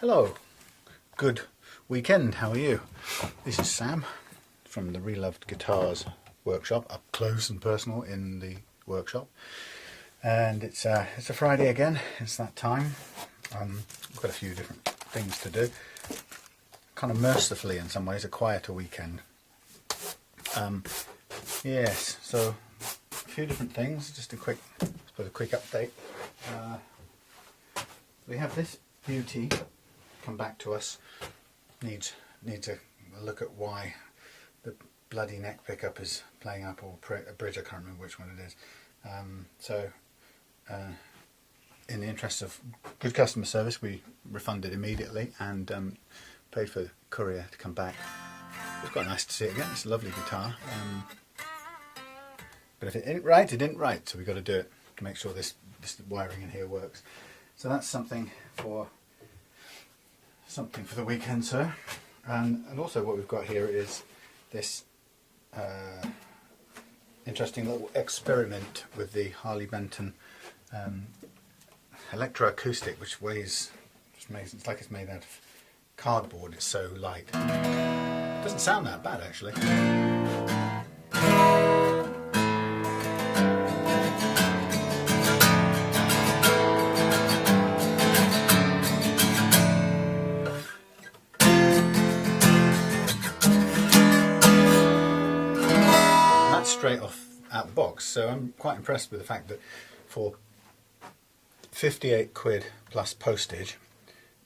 Hello, good weekend, how are you? This is Sam from the Reloved Guitars workshop, up close and personal in the workshop. And it's a Friday again, it's that time. We've got a few different things to do. Kind of mercifully in some ways, a quieter weekend. Yes, so a few different things, just a quick update. We have this beauty come back to us. Needs a look at why the bloody neck pickup is playing up, or a bridge, I can't remember which one it is. In the interest of good customer service, we refunded immediately and paid for the courier to come back. It was quite nice to see it again. It's a lovely guitar. But if it ain't right, it ain't right. So we've got to do it to make sure this wiring in here works. So that's something for the weekend, sir. And also what we've got here is this interesting little experiment with the Harley Benton electro acoustic, which weighs, it's like it's made out of cardboard. It's so light. It doesn't sound that bad actually. Straight off out the box, so I'm quite impressed with the fact that for 58 quid plus postage,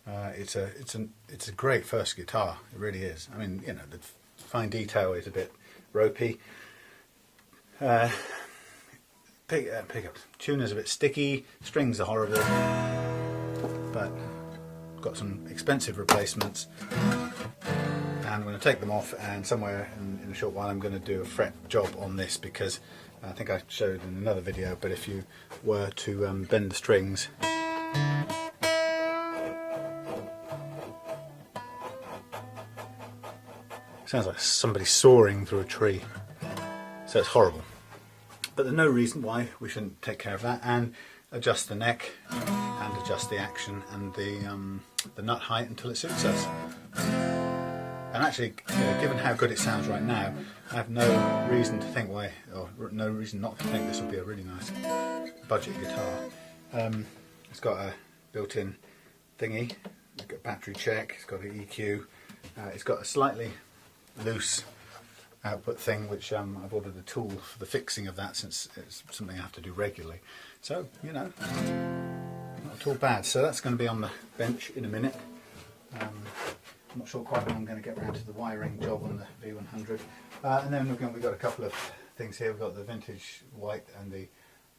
it's a great first guitar. It really is. I mean, you know, the fine detail is a bit ropey. Pickups, tuner's a bit sticky, strings are horrible, but got some expensive replacements. And I'm going to take them off, and somewhere in a short while I'm going to do a fret job on this, because I think I showed in another video, but if you were to bend the strings, sounds like somebody soaring through a tree, so it's horrible. But there's no reason why we shouldn't take care of that and adjust the neck and adjust the action and the nut height until it suits us. And actually, given how good it sounds right now, I have no reason to think no reason not to think this would be a really nice budget guitar. It's got a built-in thingy, it's got a battery check, it's got an EQ, it's got a slightly loose output thing, which I've ordered a tool for the fixing of that, since it's something I have to do regularly. So, you know, not at all bad. So that's going to be on the bench in a minute. I'm not sure quite when I'm going to get around to the wiring job on the V100. And then we've got a couple of things here. We've got the vintage white and the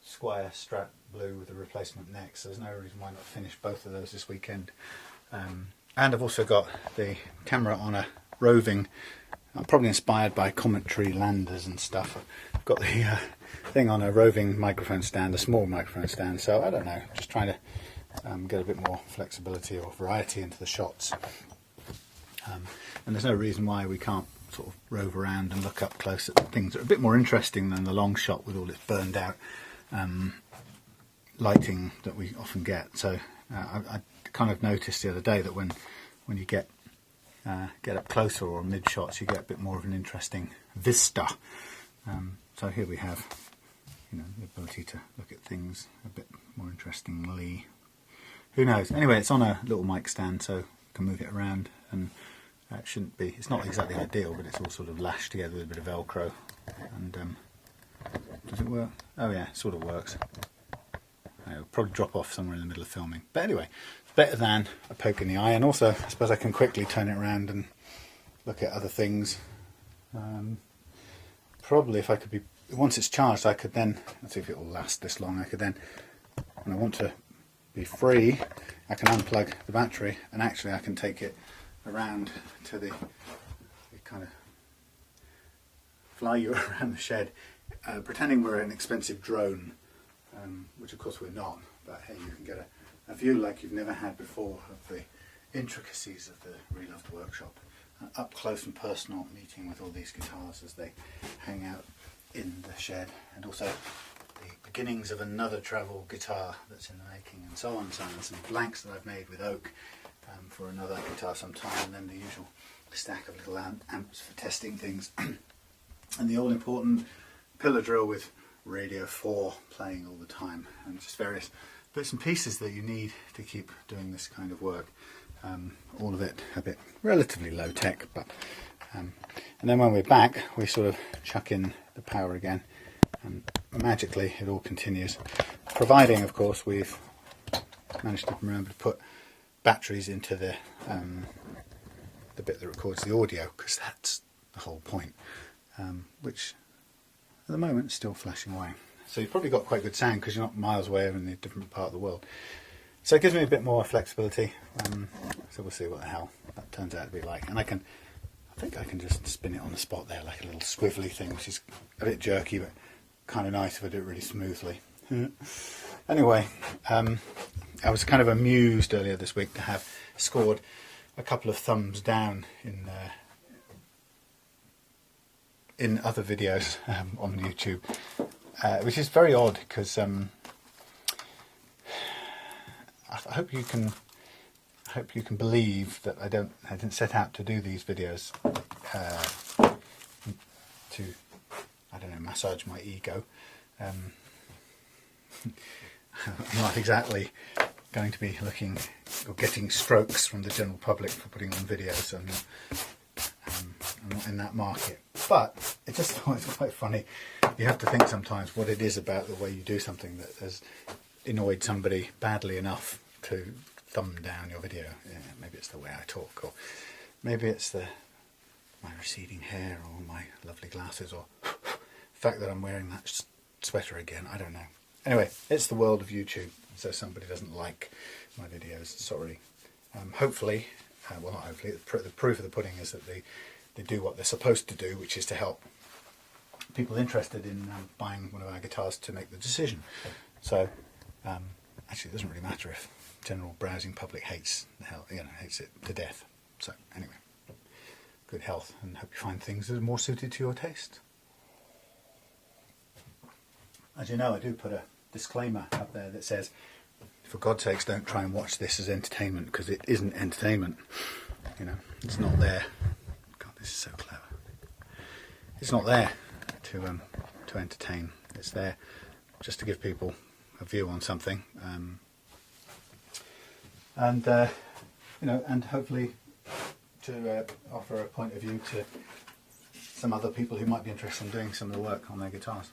Squire Strat blue with the replacement neck. So there's no reason why not finish both of those this weekend. And I've also got the camera on a roving, probably inspired by commentary landers and stuff. I've got the thing on a roving microphone stand, a small microphone stand. So I don't know, just trying to get a bit more flexibility or variety into the shots. And there's no reason why we can't sort of rove around and look up close at things that are a bit more interesting than the long shot with all this burned out lighting that we often get. So I kind of noticed the other day that when you get up closer or mid shots, you get a bit more of an interesting vista. So here we have, you know, the ability to look at things a bit more interestingly. Who knows? Anyway, it's on a little mic stand, so you can move it around, and it shouldn't be, it's not exactly ideal, but it's all sort of lashed together with a bit of Velcro. And does it work? Oh yeah, it sort of works. It'll probably drop off somewhere in the middle of filming. But anyway, it's better than a poke in the eye, and also I suppose I can quickly turn it around and look at other things. Probably if I could be, once it's charged, I could then, let's see if it will last this long, I could then, when I want to be free, I can unplug the battery, and actually I can take it around to the kind of fly you around the shed, pretending we're an expensive drone, which of course we're not, but hey, you can get a view like you've never had before of the intricacies of the Reloved workshop, up close and personal meeting with all these guitars as they hang out in the shed, and also the beginnings of another travel guitar that's in the making, and so on, and some blanks that I've made with oak for another guitar sometime, and then the usual stack of little amps for testing things, and the all important pillar drill with Radio 4 playing all the time, and just various bits and pieces that you need to keep doing this kind of work. All of it a bit relatively low tech, but and then when we're back we sort of chuck in the power again, and magically it all continues, providing of course we've managed to remember to put batteries into the bit that records the audio, because that's the whole point, which at the moment is still flashing away. So you've probably got quite good sound because you're not miles away in a different part of the world. So it gives me a bit more flexibility. So we'll see what the hell that turns out to be like. And I think I can just spin it on the spot there like a little squivelly thing, which is a bit jerky, but kind of nice if I do it really smoothly. Anyway, I was kind of amused earlier this week to have scored a couple of thumbs down in other videos on YouTube, which is very odd, because I hope you can believe that I didn't set out to do these videos to, I don't know, massage my ego. I'm not exactly going to be looking or getting strokes from the general public for putting on videos. I'm not in that market, but it just it's quite funny. You have to think sometimes what it is about the way you do something that has annoyed somebody badly enough to thumb down your video. Yeah, maybe it's the way I talk, or maybe it's my receding hair, or my lovely glasses, or the fact that I'm wearing that sweater again. I don't know. Anyway, it's the world of YouTube, so somebody doesn't like my videos. Sorry. Hopefully, well, not hopefully, the proof of the pudding is that they do what they're supposed to do, which is to help people interested in buying one of our guitars to make the decision. So actually it doesn't really matter if general browsing public hates it to death. So anyway, good health, and hope you find things that are more suited to your taste. As you know, I do put a disclaimer up there that says, for God's sakes, don't try and watch this as entertainment, because it isn't entertainment. You know, it's not there. God, this is so clever. It's not there to entertain. It's there just to give people a view on something, and hopefully to offer a point of view to some other people who might be interested in doing some of the work on their guitars.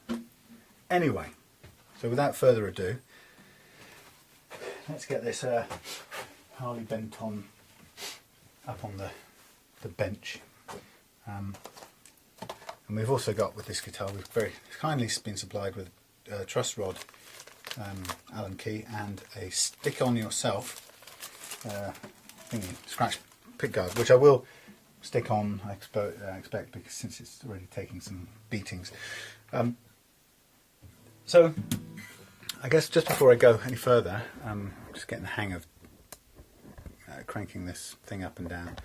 Anyway, so without further ado, let's get this Harley Benton up on the bench. And we've also got, with this guitar, we've very kindly been supplied with a truss rod Allen key and a stick on yourself thingy, scratch pickguard, which I will stick on, I expect, because since it's already taking some beatings. So I guess just before I go any further, I'm just getting the hang of cranking this thing up and down.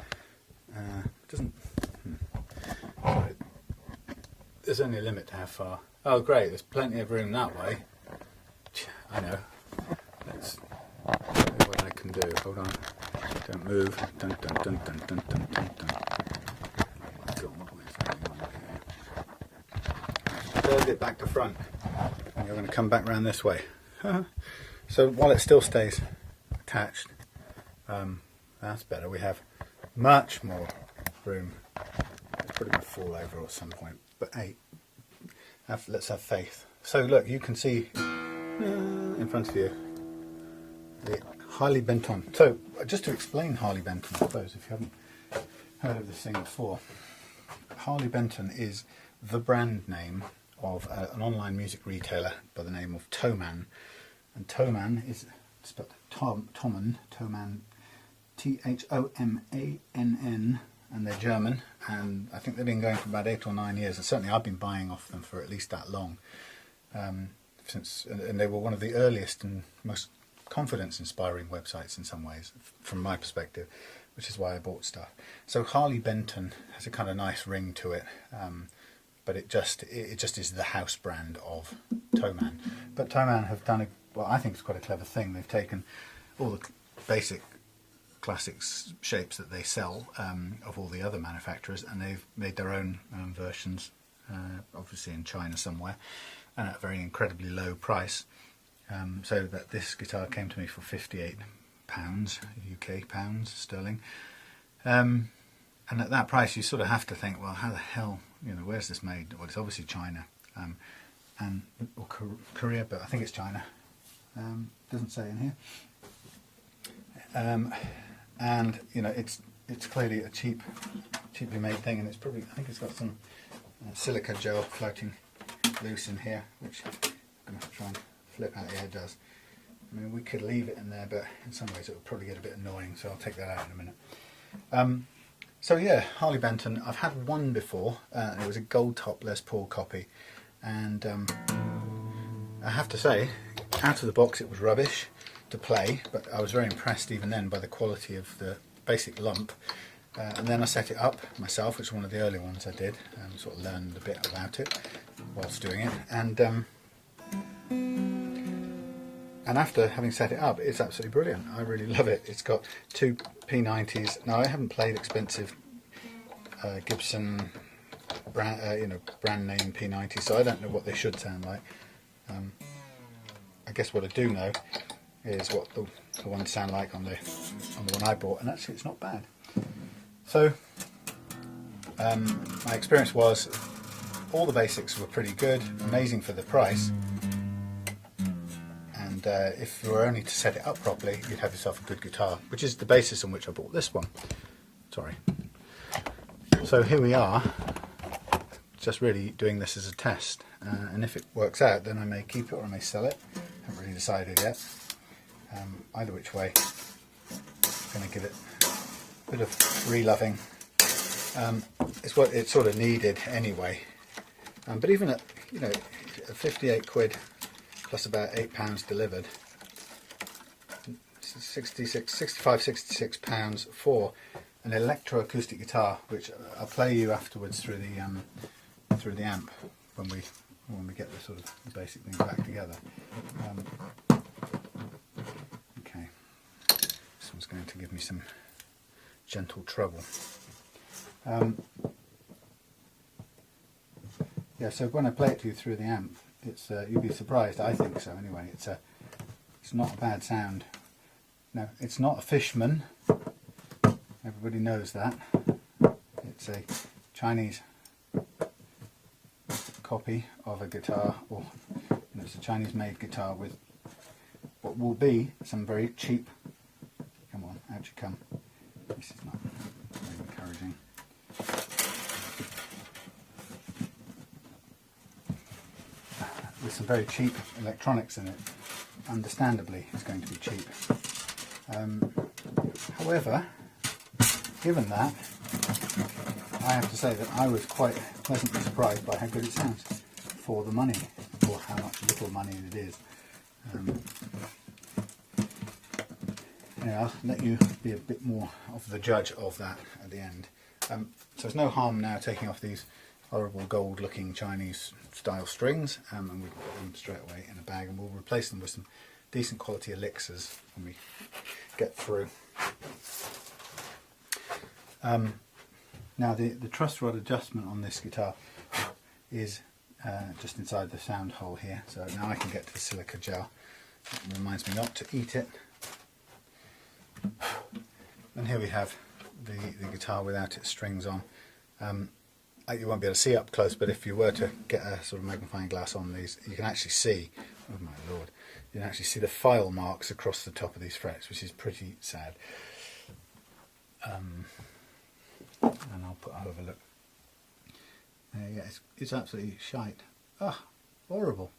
There's only a limit to how far. Oh great, there's plenty of room that way. I know. Let's see what I can do. Hold on. Don't move. Dun dun dun dun dun dun dun dun. God, what is going on here? Turn it back to front. And you're going to come back round this way. So while it still stays attached, that's better. We have much more room. It's probably going to fall over at some point. But hey, let's have faith. So look, you can see in front of you the Harley Benton. So just to explain Harley Benton, I suppose, if you haven't heard of this thing before, Harley Benton is the brand name of an online music retailer by the name of Thomann. And Thomann is spelled Thomann, Thomann, and they're German, and I think they've been going for about 8 or 9 years, and certainly I've been buying off them for at least that long, and they were one of the earliest and most confidence-inspiring websites in some ways, from my perspective, which is why I bought stuff. So Harley Benton has a kind of nice ring to it, but it just is the house brand of Thomann. But Thomann have done what I think is quite a clever thing. They've taken all the basic classic shapes that they sell of all the other manufacturers, and they've made their own versions, obviously in China somewhere, and at a very incredibly low price. So that this guitar came to me for £58, UK pounds sterling, and at that price you sort of have to think, well, how the hell, you know, where's this made? Well, it's obviously China, or Korea, but I think it's China. Doesn't say in here. And you know, it's clearly a cheaply made thing, and it's probably, I think it's got some silica gel floating loose in here, which I'm going to have to try and flip out. Yeah, it does. I mean, we could leave it in there, but in some ways it would probably get a bit annoying, so I'll take that out in a minute. So yeah, Harley Benton. I've had one before. It was a gold top Les Paul copy, and I have to say, out of the box it was rubbish to play, but I was very impressed even then by the quality of the basic lump. And then I set it up myself, which was one of the early ones I did, and sort of learned a bit about it whilst doing it. And after having set it up, it's absolutely brilliant. I really love it. It's got two P90s. Now, I haven't played expensive Gibson brand name P90s, so I don't know what they should sound like. I guess what I do know is what the ones sound like on the one I bought, and actually it's not bad. So my experience was all the basics were pretty good, amazing for the price. And if you were only to set it up properly, you'd have yourself a good guitar, which is the basis on which I bought this one. Sorry. So here we are, just really doing this as a test, and if it works out, then I may keep it or I may sell it. Haven't really decided yet. Either which way, I'm going to give it a bit of reloving. It's what it sort of needed anyway. But even at, you know, at 58 quid plus about £8 delivered, 66 pounds for an electro acoustic guitar, which I'll play you afterwards through the amp when we get the sort of the basic thing back together. Okay, this one's going to give me some gentle trouble. Yeah, so when I play it to you through the amp, it's you'll be surprised. I think so anyway. It's not a bad sound. No, it's not a Fishman. Everybody knows that. It's a Chinese copy of a guitar, or you know, it's a Chinese-made guitar with what will be some very cheap. Come on, out you come. This is not very encouraging. With some very cheap electronics in it. Understandably, it's going to be cheap. However, given that, I have to say that I was quite pleasantly surprised by how good it sounds for the money, or how much little money it is. Anyway, I'll let you be a bit more of the judge of that at the end. So there's no harm now taking off these horrible gold looking Chinese style strings, and we'll put them straight away in a bag, and we'll replace them with some decent quality elixirs when we get through. Now the truss rod adjustment on this guitar is just inside the sound hole here, so now I can get to the silica gel. It reminds me not to eat it. And here we have the guitar without its strings on. You won't be able to see up close, but if you were to get a sort of magnifying glass on these, you can actually see, oh my lord, you can actually see the file marks across the top of these frets, which is pretty sad. And I'll have a look. Yeah, it's absolutely shite. Ah, horrible.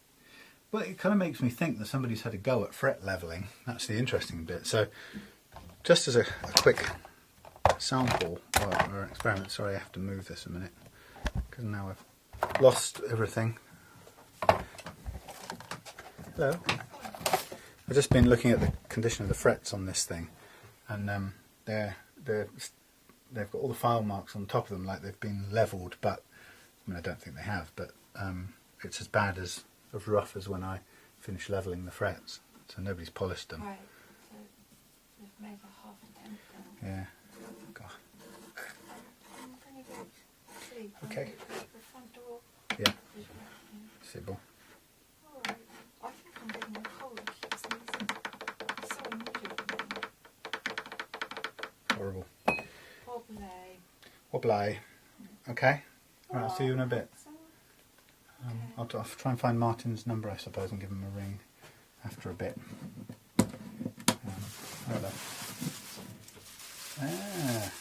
But it kind of makes me think that somebody's had a go at fret leveling. That's the interesting bit. So, just as a quick sample or experiment, sorry I have to move this a minute, because now I've lost everything. Hello. I've just been looking at the condition of the frets on this thing, and they've got all the file marks on top of them like they've been levelled, but I mean I don't think they have, but it's as bad as rough as when I finished levelling the frets, so nobody's polished them. Right, so they've made a half attempt Yeah. God. Okay. Yeah. Sybil. Alright. I think I'm getting a cold. It's sneezing. It's so unusual. Horrible. Wobbly. Wobbly. Okay. Right, I'll see you in a bit. I'll try and find Martin's number, I suppose, and give him a ring after a bit. Hello. Ah.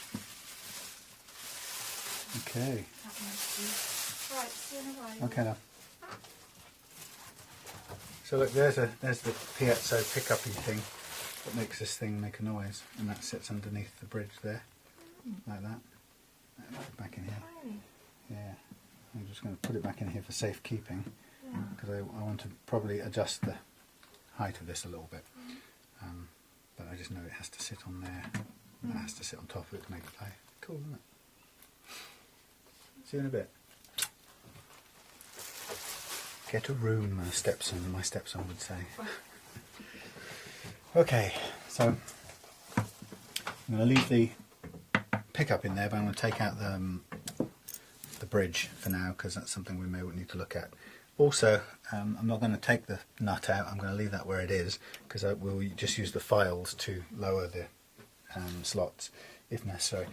Okay. Right, see you in a while. Okay now. So look, there's the piezo pickup-y thing that makes this thing make a noise, and that sits underneath the bridge there, like that. Put it back in here. Yeah. I'm just going to put it back in here for safekeeping, because I want to probably adjust the height of this a little bit. But I just know it has to sit on there. It has to sit on top of it to make it play. Cool, isn't it? See you in a bit. Get a room, my stepson would say. Okay, so I'm going to leave the pickup in there, but I'm going to take out the bridge for now, because that's something we may need to look at. Also, I'm not going to take the nut out, I'm going to leave that where it is, because I will just use the files to lower the slots if necessary.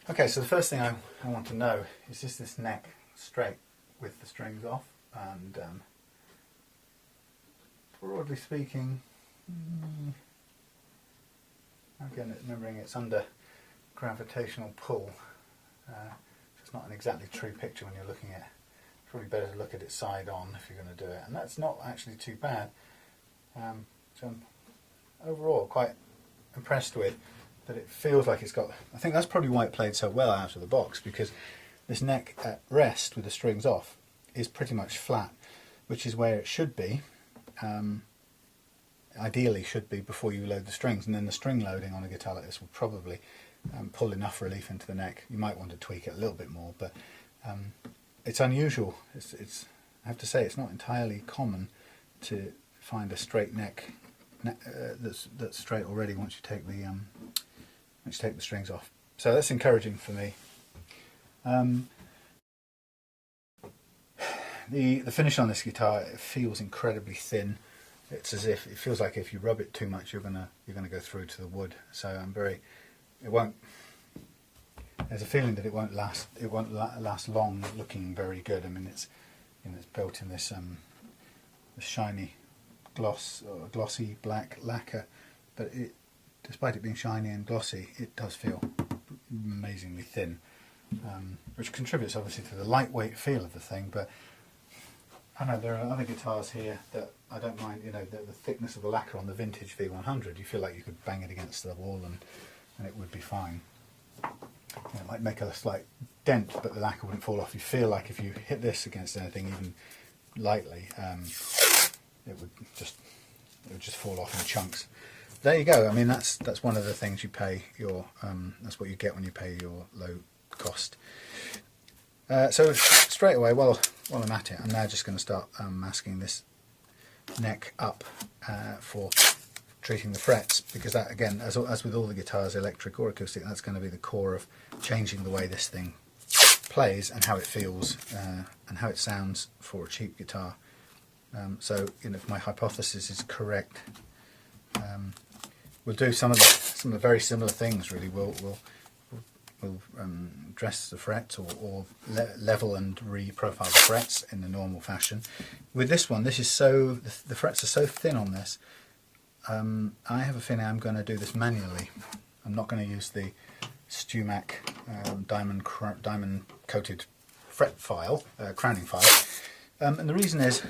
Okay, so the first thing I want to know is this neck straight with the strings off, and broadly speaking, again remembering it's under gravitational pull, so it's not an exactly true picture when you're looking at it. It's probably better to look at it side on if you're going to do it, and that's not actually too bad. So I'm overall quite impressed with that. It feels like it's got, I think that's probably why it played so well out of the box, because this neck at rest with the strings off is pretty much flat, which is where it should be, ideally should be, before you load the strings, and then the string loading on a guitar like this will probably pull enough relief into the neck. You might want to tweak it a little bit more, but it's unusual. It's I have to say, it's not entirely common to find a straight neck that's straight already once you take the strings off. So that's encouraging for me. The finish on this guitar, it feels incredibly thin. It's as if it feels like if you rub it too much, you're gonna go through to the wood. So there's a feeling that it won't last long looking very good. I mean, it's built in this shiny glossy black lacquer, but despite it being shiny and glossy, it does feel amazingly thin, which contributes obviously to the lightweight feel of the thing. But I know there are other guitars here that I don't mind. The thickness of the lacquer on the vintage V100, you feel like you could bang it against the wall and it would be fine. It might make a slight dent, but the lacquer wouldn't fall off. You feel like if you hit this against anything even lightly, it would just fall off in chunks. There you go. I mean, that's one of the things you pay your that's what you get when you pay your low cost. So straight away, while I'm at it, I'm now just going to start masking this neck up for treating the frets, because that, again, as with all the guitars, electric or acoustic, that's going to be the core of changing the way this thing plays and how it feels and how it sounds for a cheap guitar. So if my hypothesis is correct, we'll do some of the very similar things. Really, we'll dress the frets or level and re-profile the frets in the normal fashion. With this one, the frets are so thin on this. I have a feeling I'm going to do this manually. I'm not going to use the StewMac diamond coated fret file, crowning file, and the reason is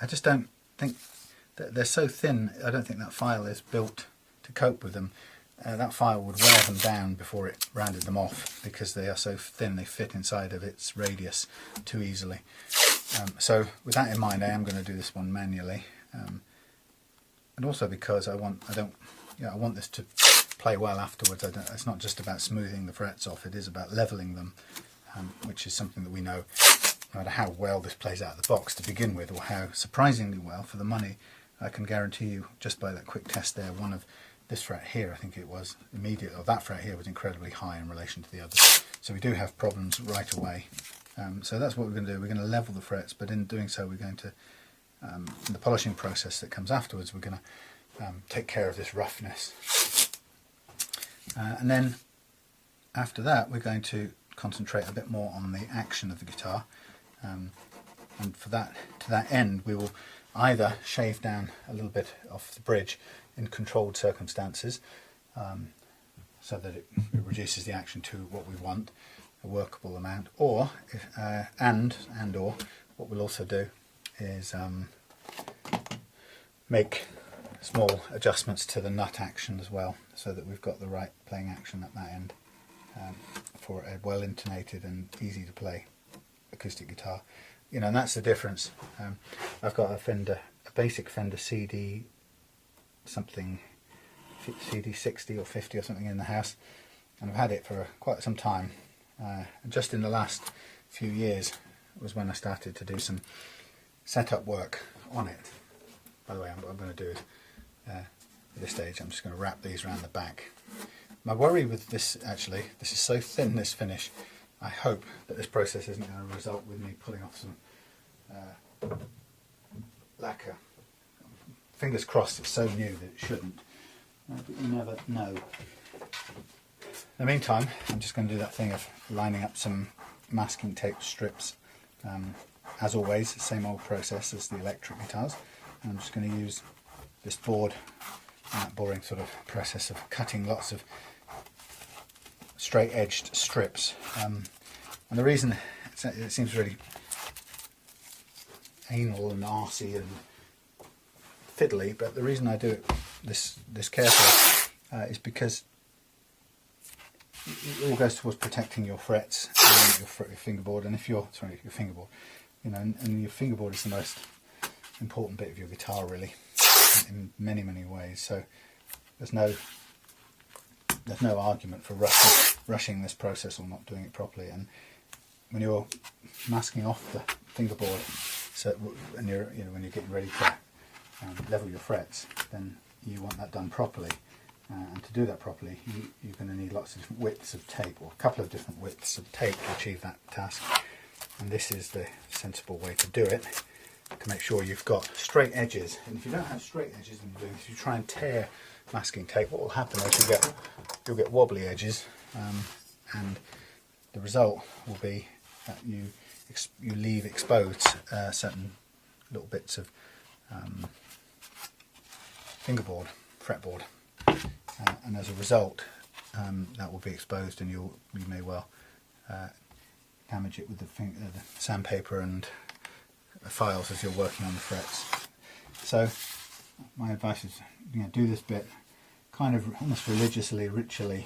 I just don't think that they're so thin. I don't think that file is built to cope with them. That file would wear them down before it rounded them off, because they are so thin they fit inside of its radius too easily. So with that in mind, I am going to do this one manually, and also because I want this to play well afterwards. It's not just about smoothing the frets off; it is about leveling them, which is something that we know. No matter how well this plays out of the box to begin with, or how surprisingly well for the money, I can guarantee you just by that quick test there, one of this fret here, I think it was immediately, or that fret here was incredibly high in relation to the others. So we do have problems right away. So that's what we're going to do. We're going to level the frets, but in doing so we're going to, in the polishing process that comes afterwards, we're going to take care of this roughness. And then after that we're going to concentrate a bit more on the action of the guitar. And for that, to that end, we will either shave down a little bit off the bridge in controlled circumstances, so that it reduces the action to what we want, a workable amount, or or what we'll also do is make small adjustments to the nut action as well, so that we've got the right playing action at that end, for a well intonated and easy to play acoustic guitar. You know, and that's the difference. I've got a basic Fender CD something, CD 60 or 50 or something in the house, and I've had it for quite some time. And just in the last few years was when I started to do some setup work on it. By the way, what I'm going to do is, at this stage, I'm just going to wrap these around the back. My worry with this, actually, this is so thin, this finish, I hope that this process isn't going to result with me pulling off some lacquer. Fingers crossed, it's so new that it shouldn't, but you never know. In the meantime, I'm just going to do that thing of lining up some masking tape strips. As always, the same old process as the electric guitars. And I'm just going to use this board and that boring sort of process of cutting lots of straight edged strips. And the reason it seems really anal and arsey and fiddly, but the reason I do it this carefully is because it all goes towards protecting your frets and your fingerboard. And if you're your fingerboard, you know, and your fingerboard is the most important bit of your guitar, really, in many ways. So there's no argument for rushing this process or not doing it properly. And when you're masking off the fingerboard, so when you're getting ready to level your frets, then you want that done properly. And to do that properly, you're going to need lots of different widths of tape, or a couple of different widths of tape to achieve that task. And this is the sensible way to do it, to make sure you've got straight edges. And if you don't have straight edges when you're doing this, you try and tear masking tape, what will happen is you'll get wobbly edges, and the result will be that you leave exposed certain little bits of fingerboard, fretboard, and as a result that will be exposed, and you may well damage it with the sandpaper and files as you're working on the frets. So my advice is, do this bit kind of almost religiously, ritually.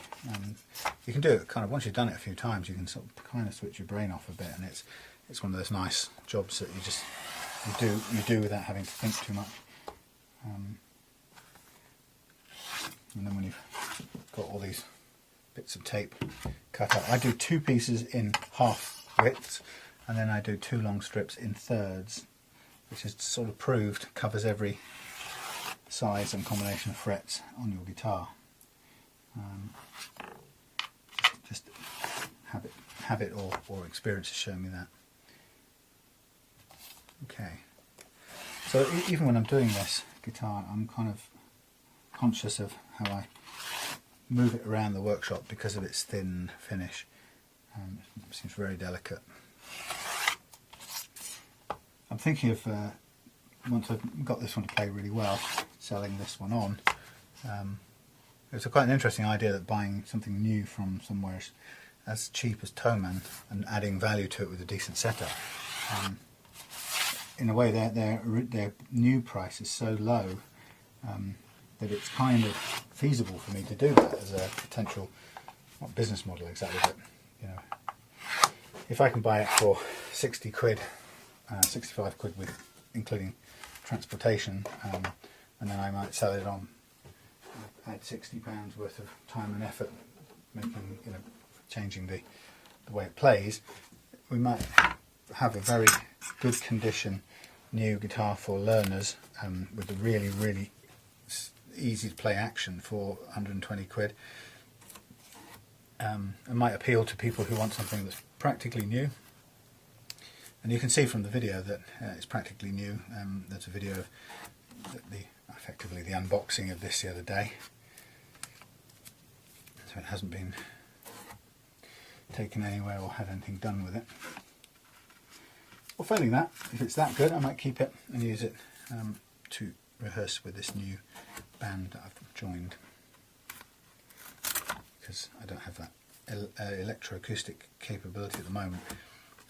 You can do it kind of once you've done it a few times. You can sort of kind of switch your brain off a bit, and it's one of those nice jobs that you do without having to think too much. And then when you've got all these bits of tape cut out, I do 2 pieces in half widths, and then I do 2 long strips in thirds, which is sort of proved covers every size and combination of frets on your guitar. Just habit or experience has shown me that. Okay, so even when I'm doing this guitar, I'm kind of conscious of how I move it around the workshop because of its thin finish. It seems very delicate. I'm thinking of, once I've got this one to play really well, selling this one on. It's quite an interesting idea that buying something new from somewhere as cheap as Thomann and adding value to it with a decent setup. In a way, their new price is so low that it's kind of feasible for me to do that as a potential, not business model exactly, but if I can buy it for 60 quid, 65 quid with including transportation, and then I might sell it on, add £60 worth of time and effort making, changing the way it plays, we might have a very good condition new guitar for learners with a really easy to play action for 120 quid. It might appeal to people who want something that's practically new. And you can see from the video that it's practically new. There's a video of effectively the unboxing of this the other day. So it hasn't been taken anywhere or had anything done with it. Well, failing that, if it's that good, I might keep it and use it to rehearse with this new band that I've joined, because I don't have that electroacoustic capability at the moment.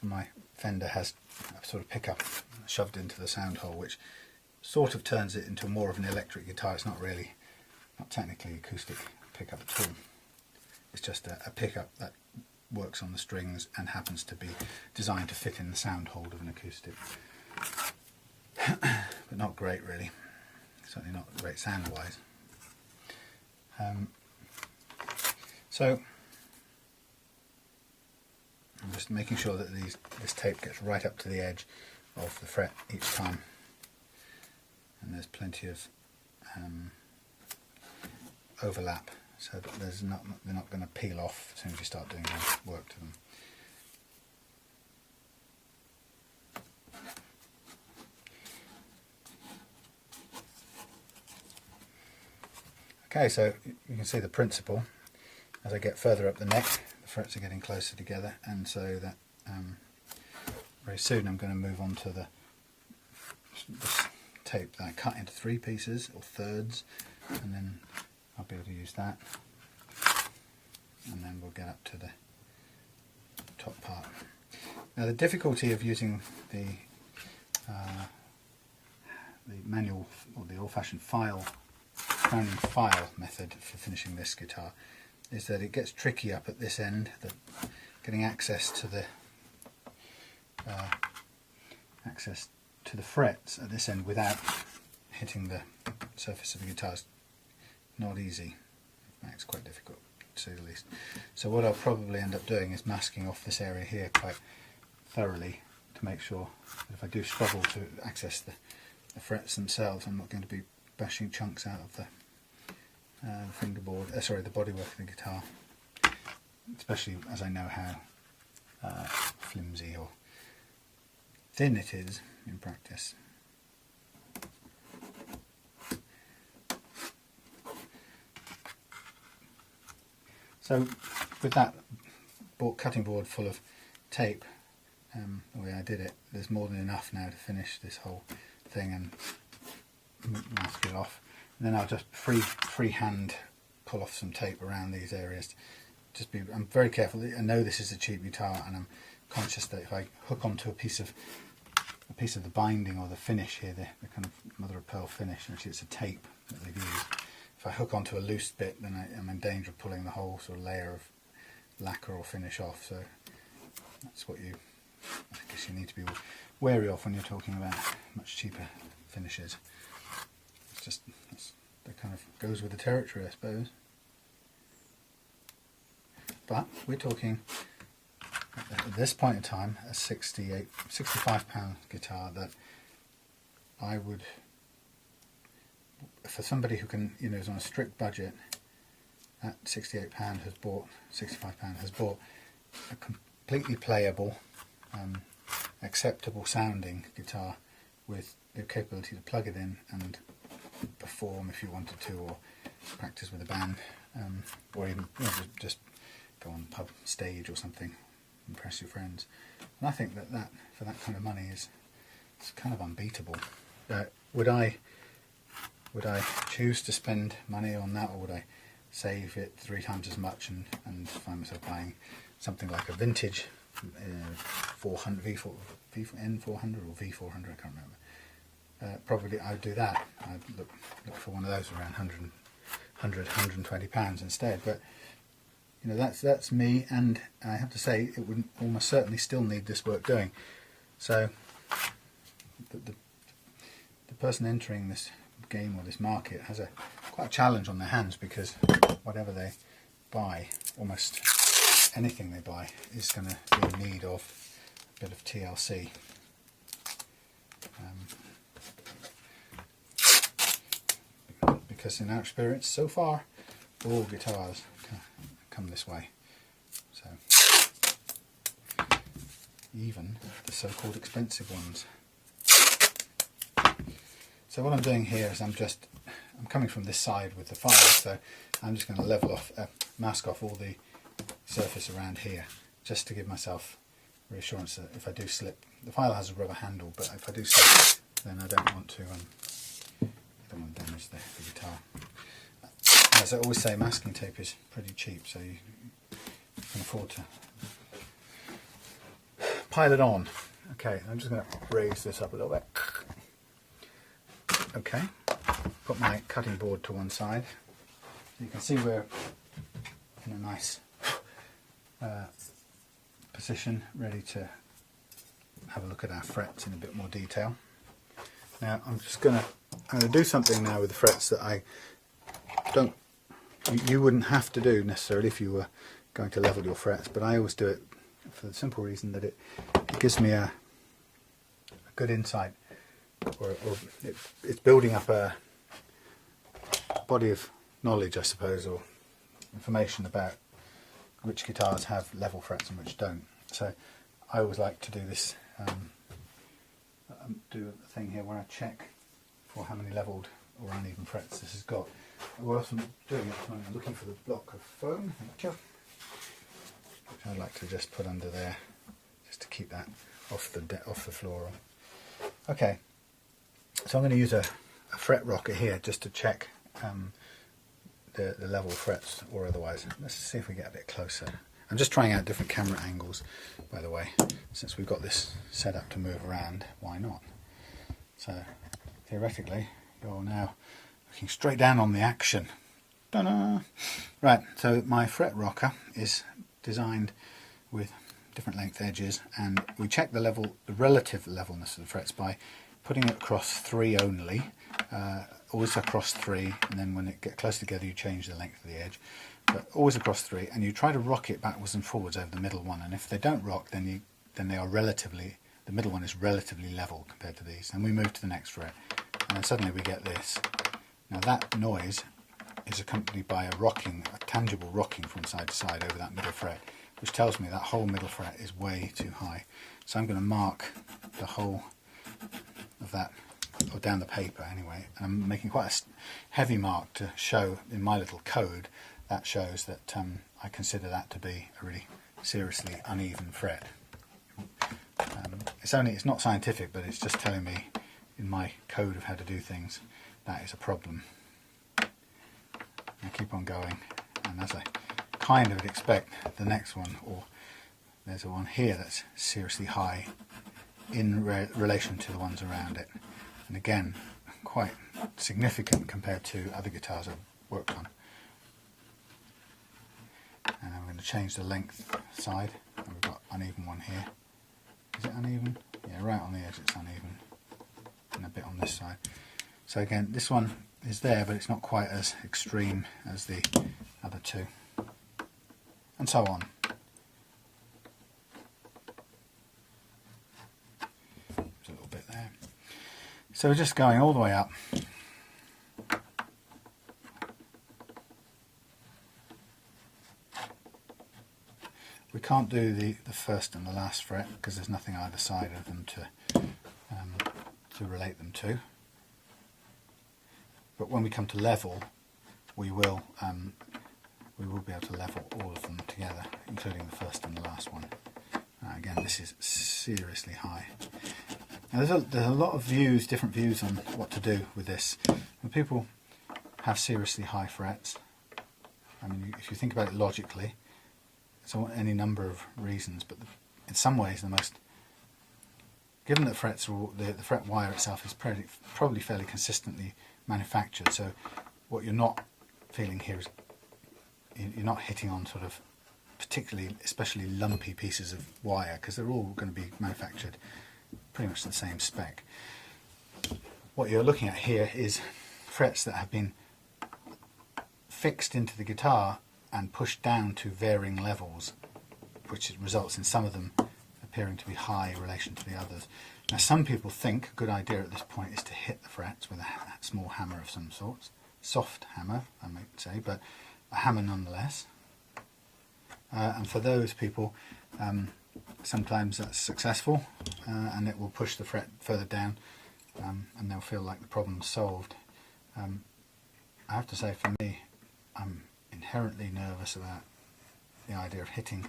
My Fender has a sort of pickup shoved into the sound hole, which sort of turns it into more of an electric guitar. It's not technically acoustic pickup at all. It's just a pickup that works on the strings and happens to be designed to fit in the sound hole of an acoustic. But not great, really. Certainly not great sound wise. So I'm just making sure that this tape gets right up to the edge of the fret each time, and there's plenty of overlap, so that they're not going to peel off as soon as you start doing work to them. Okay, so you can see the principle. As I get further up the neck, the frets are getting closer together, and so that very soon I'm going to move on to this tape that I cut into 3 pieces or thirds, and then I'll be able to use that, and then we'll get up to the top part. Now, the difficulty of using the manual or the old-fashioned crowning file method for finishing this guitar is that it gets tricky up at this end, getting access to the frets at this end without hitting the surface of the guitar is not easy. It's quite difficult, to say the least. So what I'll probably end up doing is masking off this area here quite thoroughly to make sure that if I do struggle to access the frets themselves, I'm not going to be bashing chunks out of the fingerboard, the bodywork of the guitar, especially as I know how flimsy or thin it is in practice. So with that cutting board full of tape, the way I did it, there's more than enough now to finish this whole thing and mask it off. And then I'll just freehand pull off some tape around these areas. I'm very careful. I know this is a cheap guitar, and I'm conscious that if I hook onto a piece of the binding or the finish here, the kind of mother of pearl finish, actually it's a tape that they've used. If I hook onto a loose bit, then I'm in danger of pulling the whole sort of layer of lacquer or finish off. So that's what I guess you need to be wary of when you're talking about much cheaper finishes. That kind of goes with the territory, I suppose. But we're talking, at this point in time, a £65 guitar that I would, for somebody who can, is on a strict budget, at £65 has bought a completely playable, acceptable sounding guitar with the capability to plug it in and perform if you wanted to, or practice with a band, or even just go on pub stage or something, impress your friends. And I think that for that kind of money it's kind of unbeatable. Would I choose to spend money on that, or would I save it 3 times as much and find myself buying something like a vintage 400 N400 or V400? I can't remember. Probably I'd do that. I'd look for one of those around £120 instead. But that's me, and I have to say it would almost certainly still need this work doing. So the person entering this game or this market has quite a challenge on their hands, because whatever they buy, almost anything they buy, is going to be in need of a bit of TLC. because in our experience so far, all guitars come this way. So even the so-called expensive ones. So what I'm doing here is I'm coming from this side with the file, so I'm just going to level off, mask off all the surface around here, just to give myself reassurance that if I do slip, the file has a rubber handle, but if I do slip, then I don't want to damage the guitar. As I always say, masking tape is pretty cheap, so you can afford to pile it on. Okay, I'm just going to raise this up a little bit. Okay, put my cutting board to one side. You can see we're in a nice position, ready to have a look at our frets in a bit more detail. Now I'm going to do something now with the frets that you wouldn't have to do necessarily if you were going to level your frets, but I always do it for the simple reason that it gives me a good insight, or it's building up a body of knowledge, I suppose, or information about which guitars have level frets and which don't. So I always like to do this, do a thing here where I check for how many leveled or uneven frets this has got. Whilst I'm doing it, I'm looking for the block of foam, which I'd like to just put under there, just to keep that off the floor. Okay, so I'm going to use a fret rocker here just to check the level frets or otherwise. Let's see if we get a bit closer. I'm just trying out different camera angles, by the way, since we've got this set up to move around. Why not? So theoretically, you're now looking straight down on the action. Ta-da! Right, so my fret rocker is designed with different length edges, and we check the relative levelness of the frets by putting it across 3 only, always across 3, and then when it gets close together you change the length of the edge, but always across 3, and you try to rock it backwards and forwards over the middle one, and if they don't rock, then they are relatively, the middle one is relatively level compared to these, and we move to the next fret, and then suddenly we get this. Now that noise is accompanied by a tangible rocking from side to side over that middle fret, which tells me that whole middle fret is way too high. So I'm going to mark the whole of that, or down the paper anyway, and I'm making quite a heavy mark to show in my little code that shows that I consider that to be a really seriously uneven fret. It's not scientific, but it's just telling me in my code of how to do things that is a problem. I keep on going, and as I kind of expect, the next one, or there's a one here that's seriously high in relation to the ones around it, and again quite significant compared to other guitars I've worked on. And I'm going to change the length side. We've got uneven one here. Is it uneven? Yeah, right on the edge it's uneven, and a bit on this side. So again, this one is there, but it's not quite as extreme as the other two, and so on. There's a little bit there. So we're just going all the way up. We can't do the first and the last fret because there's nothing either side of them to relate them to. But when we come to level, we will be able to level all of them together, including the first and the last one. Again, this is seriously high. Now, there's a lot of different views on what to do with this. When people have seriously high frets, I mean, if you think about it logically, it's any number of reasons, but in some ways given that frets are the fret wire itself is probably fairly consistently manufactured, so what you're not feeling here is you're not hitting on sort of especially lumpy pieces of wire, because they're all going to be manufactured pretty much the same spec. What you're looking at here is frets that have been fixed into the guitar and pushed down to varying levels, which results in some of them appearing to be high in relation to the others. Now, some people think a good idea at this point is to hit the frets with a small hammer of some sorts, soft hammer, I might say, but a hammer nonetheless. And for those people, sometimes that's successful, and it will push the fret further down, and they'll feel like the problem's solved. I have to say, for me, I'm inherently nervous about the idea of hitting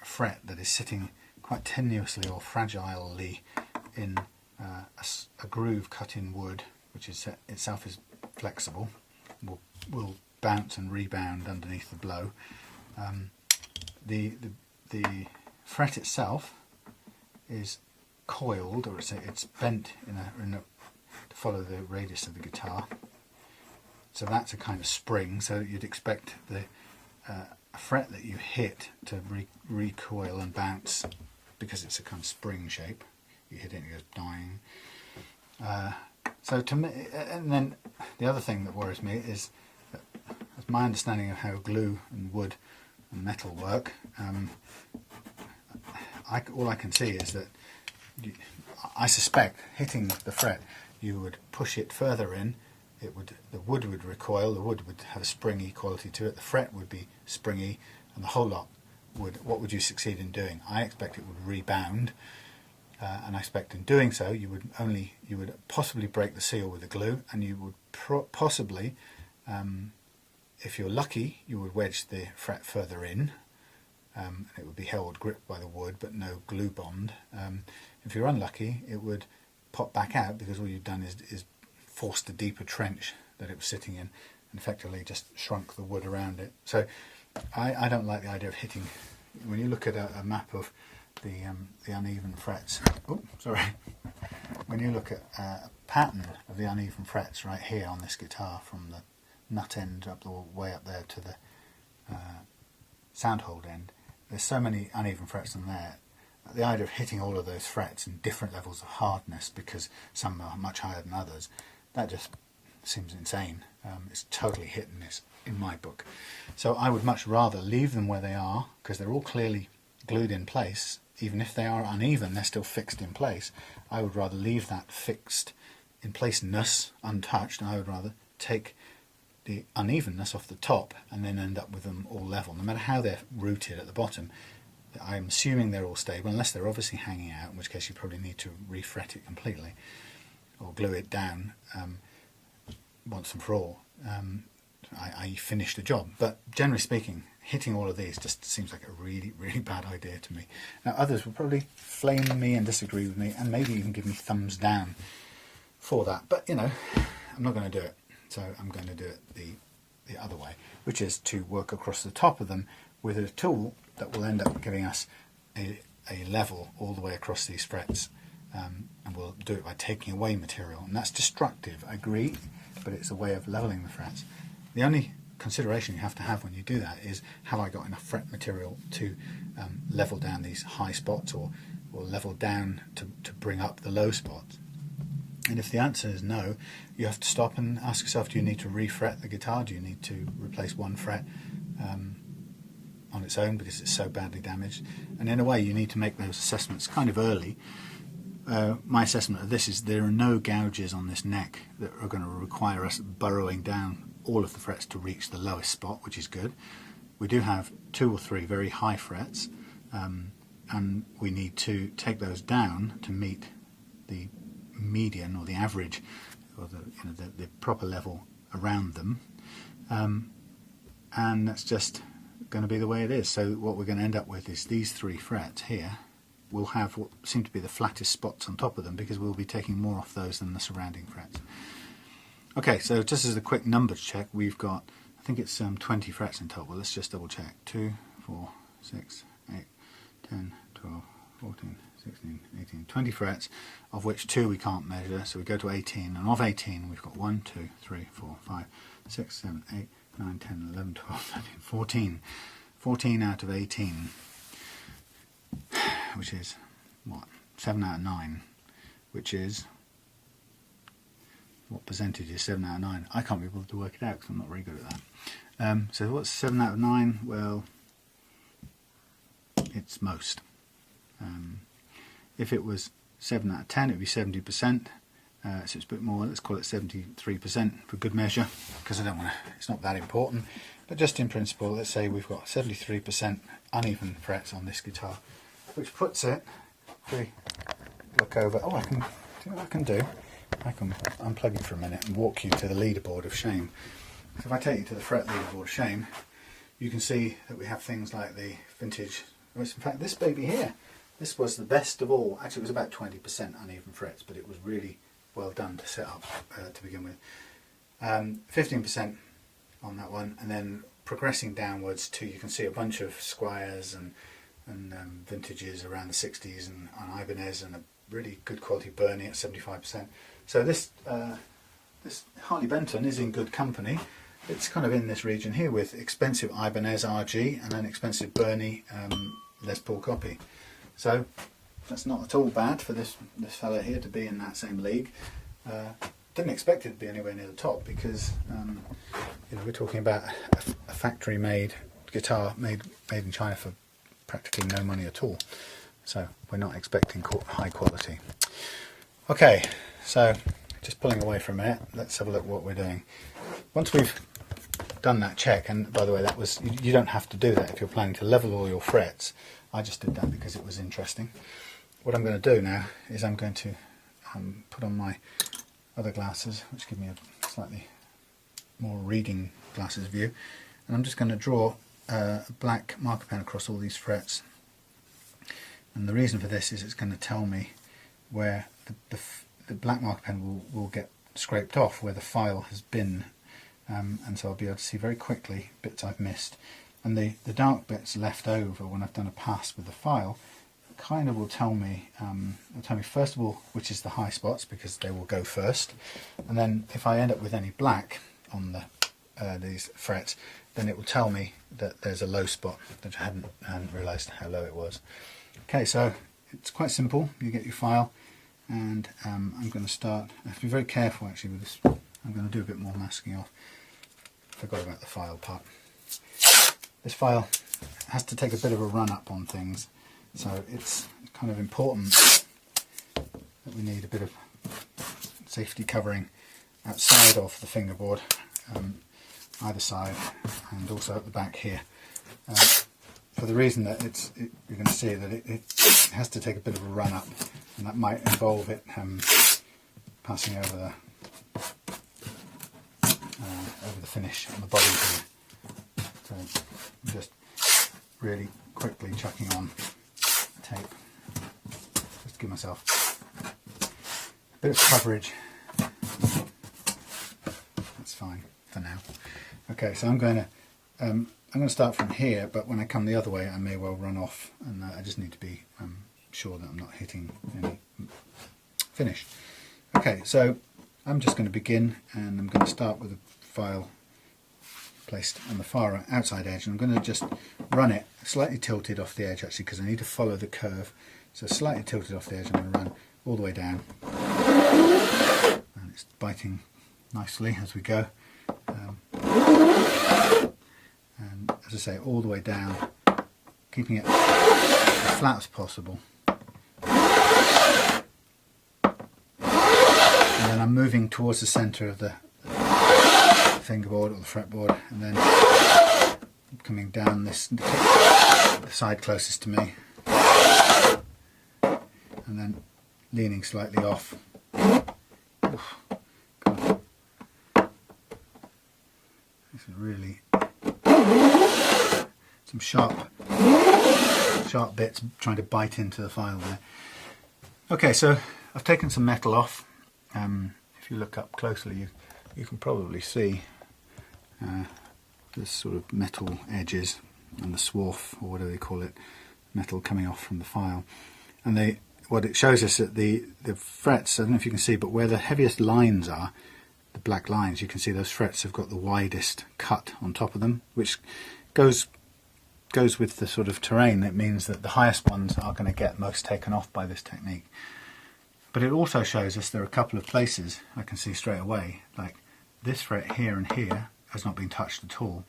a fret that is sitting quite tenuously or fragilely in a groove cut in wood, which is itself is flexible, will bounce and rebound underneath the blow. The fret itself is coiled, or it's bent to follow the radius of the guitar. So that's a kind of spring. So you'd expect the fret that you hit to recoil and bounce because it's a kind of spring shape. You hit it and it goes dying. So to me, and then the other thing that worries me is that, as my understanding of how glue and wood and metal work, all I can see is that I suspect hitting the fret, you would push it further in. The wood would recoil. The wood would have a springy quality to it. The fret would be springy, and the whole lot would. What would you succeed in doing? I expect it would rebound, and I expect in doing so, you would possibly break the seal with the glue, and you would possibly, if you're lucky, you would wedge the fret further in. It would be held gripped by the wood, but no glue bond. If you're unlucky, it would pop back out because all you've done is forced a deeper trench that it was sitting in, and effectively just shrunk the wood around it. So I don't like the idea of hitting. When you look at a map of the uneven frets, oh sorry, when you look at a pattern of the uneven frets right here on this guitar, from the nut end up the way up there to the sound hold end, there's so many uneven frets on there. The idea of hitting all of those frets in different levels of hardness, because some are much higher than others, that just seems insane. It's totally hit and miss in my book. So I would much rather leave them where they are, because they're all clearly glued in place. Even if they are uneven, they're still fixed in place. I would rather leave that fixed in placeness untouched, and I would rather take the unevenness off the top and then end up with them all level, no matter how they're rooted at the bottom. I'm assuming they're all stable, unless they're obviously hanging out, in which case you probably need to refret it completely or glue it down once and for all. I finished the job. But generally speaking, hitting all of these just seems like a really, really bad idea to me. Now others will probably flame me and disagree with me, and maybe even give me thumbs down for that. But you know, I'm not going to do it. So I'm going to do it the other way, which is to work across the top of them with a tool that will end up giving us a level all the way across these frets, and we'll do it by taking away material, and that's destructive, I agree, but it's a way of leveling the frets. The only consideration you have to have when you do that is, have I got enough fret material to level down these high spots, or level down to bring up the low spots? And if the answer is no, you have to stop and ask yourself, do you need to refret the guitar? Do you need to replace one fret on its own because it's so badly damaged? And in a way, you need to make those assessments kind of early. My assessment of this is there are no gouges on this neck that are going to require us burrowing down all of the frets to reach the lowest spot, which is good. We do have 2 or 3 very high frets, and we need to take those down to meet the median or the average, or the proper level around them, and that's just going to be the way it is. So what we're going to end up with is these 3 frets here will have what seem to be the flattest spots on top of them, because we'll be taking more off those than the surrounding frets. Okay, so just as a quick numbers check, we've got, I think it's 20 frets in total. Let's just double check. 2, 4, 6, 8, 10, 12, 14, 16, 18, 20 frets, of which 2 we can't measure, so we go to 18, and of 18 we've got 1, 2, 3, 4, 5, 6, 7, 8, 9, 10, 11, 12, 13, 14. 14 out of 18, which is, what, 7 out of 9, which is, what percentage is 7 out of 9? I can't be able to work it out because I'm not very good at that. So what's 7 out of 9? Well, it's most. If it was 7 out of 10, it would be 70%. so it's a bit more, let's call it 73% for good measure, because I don't want to, it's not that important, but just in principle, let's say we've got 73% uneven frets on this guitar, which puts it, if we look over, oh, I can do what I can do. I can unplug it for a minute and walk you to the leaderboard of shame. So if I take you to the fret leaderboard of shame, you can see that we have things like the vintage, in fact this baby here, this was the best of all. Actually it was about 20% uneven frets, but it was really well done to set up to begin with. 15% on that one, and then progressing downwards to, you can see a bunch of Squires and vintages around the 60s and on Ibanez, and a really good quality Bernie at 75%. So this Harley Benton is in good company. It's kind of in this region here with expensive Ibanez RG and an expensive Bernie Les Paul copy. So that's not at all bad for this fella here to be in that same league. Didn't expect it to be anywhere near the top, because you know, we're talking about a factory-made guitar made in China for practically no money at all. So we're not expecting high quality. Okay, so just pulling away for a minute, let's have a look at what we're doing. Once we've done that check, and by the way, that was, you don't have to do that if you're planning to level all your frets. I just did that because it was interesting. What I'm going to do now is I'm going to put on my other glasses, which give me a slightly more reading glasses view, and I'm just going to draw a black marker pen across all these frets. And the reason for this is it's going to tell me where the black marker pen will get scraped off where the file has been, and so I'll be able to see very quickly bits I've missed. And the dark bits left over when I've done a pass with the file kind of will tell me, first of all which is the high spots, because they will go first, and then if I end up with any black on these frets, then it will tell me that there's a low spot that I hadn't realised how low it was. Okay, so it's quite simple. You get your file, and I'm going to start. I have to be very careful actually with this. I'm going to do a bit more masking off. Forgot about the file part. This file has to take a bit of a run up on things, so it's kind of important that we need a bit of safety covering outside of the fingerboard, either side, and also at the back here. For the reason that you're going to see that it has to take a bit of a run up, and that might involve it passing over the finish on the body here. So I'm just really quickly chucking on tape, just to give myself a bit of coverage. That's fine for now. Okay, so I'm going to start from here, but when I come the other way I may well run off, and I just need to be sure that I'm not hitting any finish. Okay, so I'm just going to begin, and I'm going to start with a file placed on the far outside edge, and I'm going to just run it slightly tilted off the edge actually, because I need to follow the curve. So slightly tilted off the edge, I'm going to run all the way down, and it's biting nicely as we go. And as I say, all the way down, keeping it as flat as possible. And then I'm moving towards the centre of the fingerboard or the fretboard, and then coming down the side closest to me, and then leaning slightly off. Oof, God. This is really some sharp bits trying to bite into the file there. Okay, so I've taken some metal off. If you look up closely, you can probably see this sort of metal edges and the swarf, or whatever they call it, metal coming off from the file. And what it shows us that the frets, I don't know if you can see, but where the heaviest lines are, the black lines, you can see those frets have got the widest cut on top of them, which goes with the sort of terrain. It means that the highest ones are going to get most taken off by this technique. But it also shows us there are a couple of places I can see straight away, like this fret here and here has not been touched at all,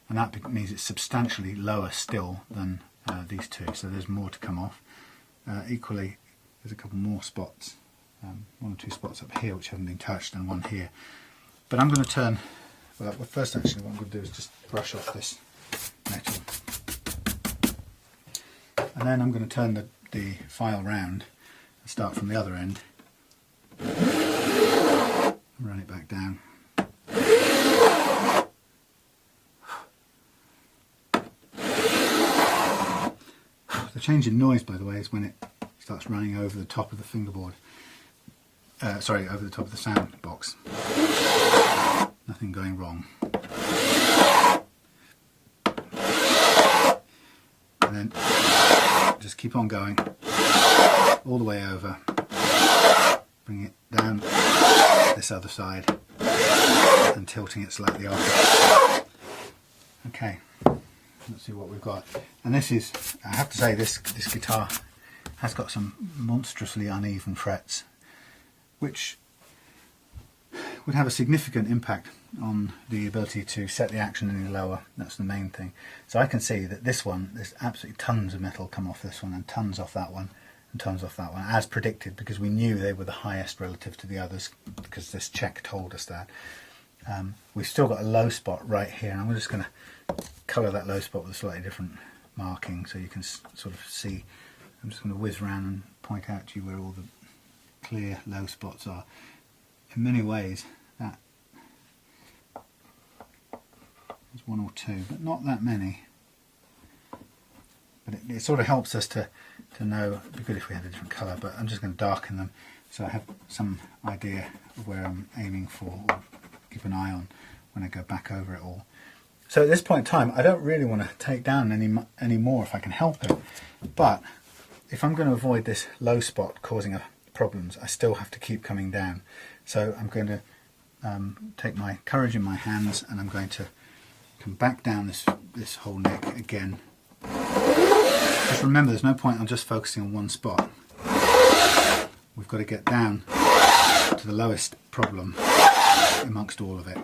and that means it's substantially lower still than these two, so there's more to come off. Equally, there's a couple more spots one or two spots up here which haven't been touched, and one here. But I'm going to turn, well first actually what I'm going to do is just brush off this metal. And then I'm going to turn the file round and start from the other end. Run it back down. The change in noise, by the way, is when it starts running over the top of the fingerboard. Sorry, over the top of the sound box. Nothing going wrong. And then just keep on going all the way over. Bring it down this other side and tilting it slightly off. Okay, let's see what we've got. And this is, I have to say, this guitar has got some monstrously uneven frets, which would have a significant impact on the ability to set the action any lower. That's the main thing. So I can see that this one, there's absolutely tons of metal come off this one, and tons off that one, and tons off that one, as predicted, because we knew they were the highest relative to the others, because this check told us that. We've still got a low spot right here, and I'm just going to colour that low spot with a slightly different marking so you can sort of see. I'm just going to whiz around and point out to you where all the clear low spots are. In many ways that is one or two, but not that many. But it sort of helps us to know. It'd be good if we had a different colour, but I'm just going to darken them so I have some idea of where I'm aiming for, or keep an eye on when I go back over it all. So at this point in time, I don't really want to take down any more if I can help it, but if I'm going to avoid this low spot causing problems, I still have to keep coming down. So I'm going to take my courage in my hands, and I'm going to come back down this whole neck again. Just remember, there's no point on just focusing on one spot. We've got to get down to the lowest problem amongst all of it.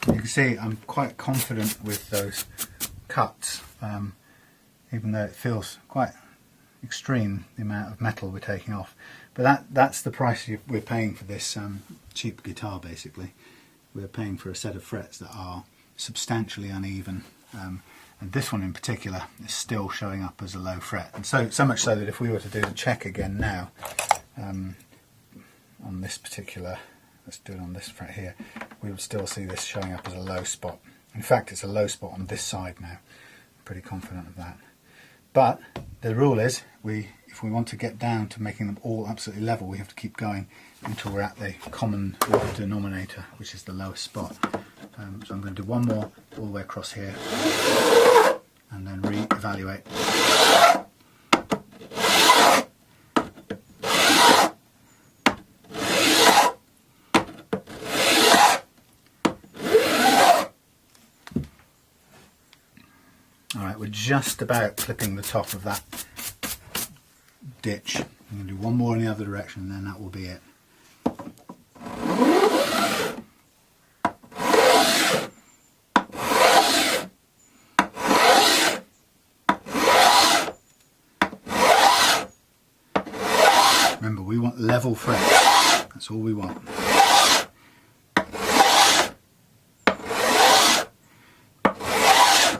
You can see I'm quite confident with those cuts, even though it feels quite extreme, the amount of metal we're taking off. But that's the price we're paying for this cheap guitar, basically. We're paying for a set of frets that are substantially uneven, and this one in particular is still showing up as a low fret. And so much so that if we were to do the check again now, on this particular, let's do it on this fret here, we would still see this showing up as a low spot. In fact, it's a low spot on this side now. I'm pretty confident of that. But the rule is, if we want to get down to making them all absolutely level, we have to keep going until we're at the common denominator, which is the lowest spot. So I'm going to do one more all the way across here, and then re-evaluate. Alright, we're just about clipping the top of that ditch. I'm going to do one more in the other direction, and then that will be it. Remember, we want level frets. That's all we want.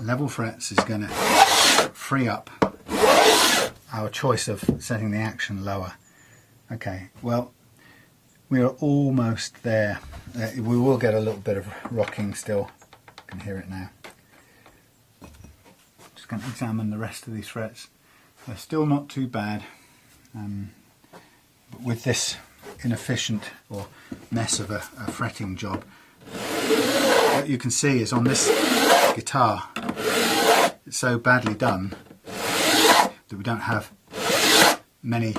Level frets is going to free up our choice of setting the action lower. Okay, well, we are almost there. We will get a little bit of rocking still. You can hear it now. Just going to examine the rest of these frets. They're still not too bad. But with this inefficient or mess of a fretting job, what you can see is on this guitar, it's so badly done that we don't have many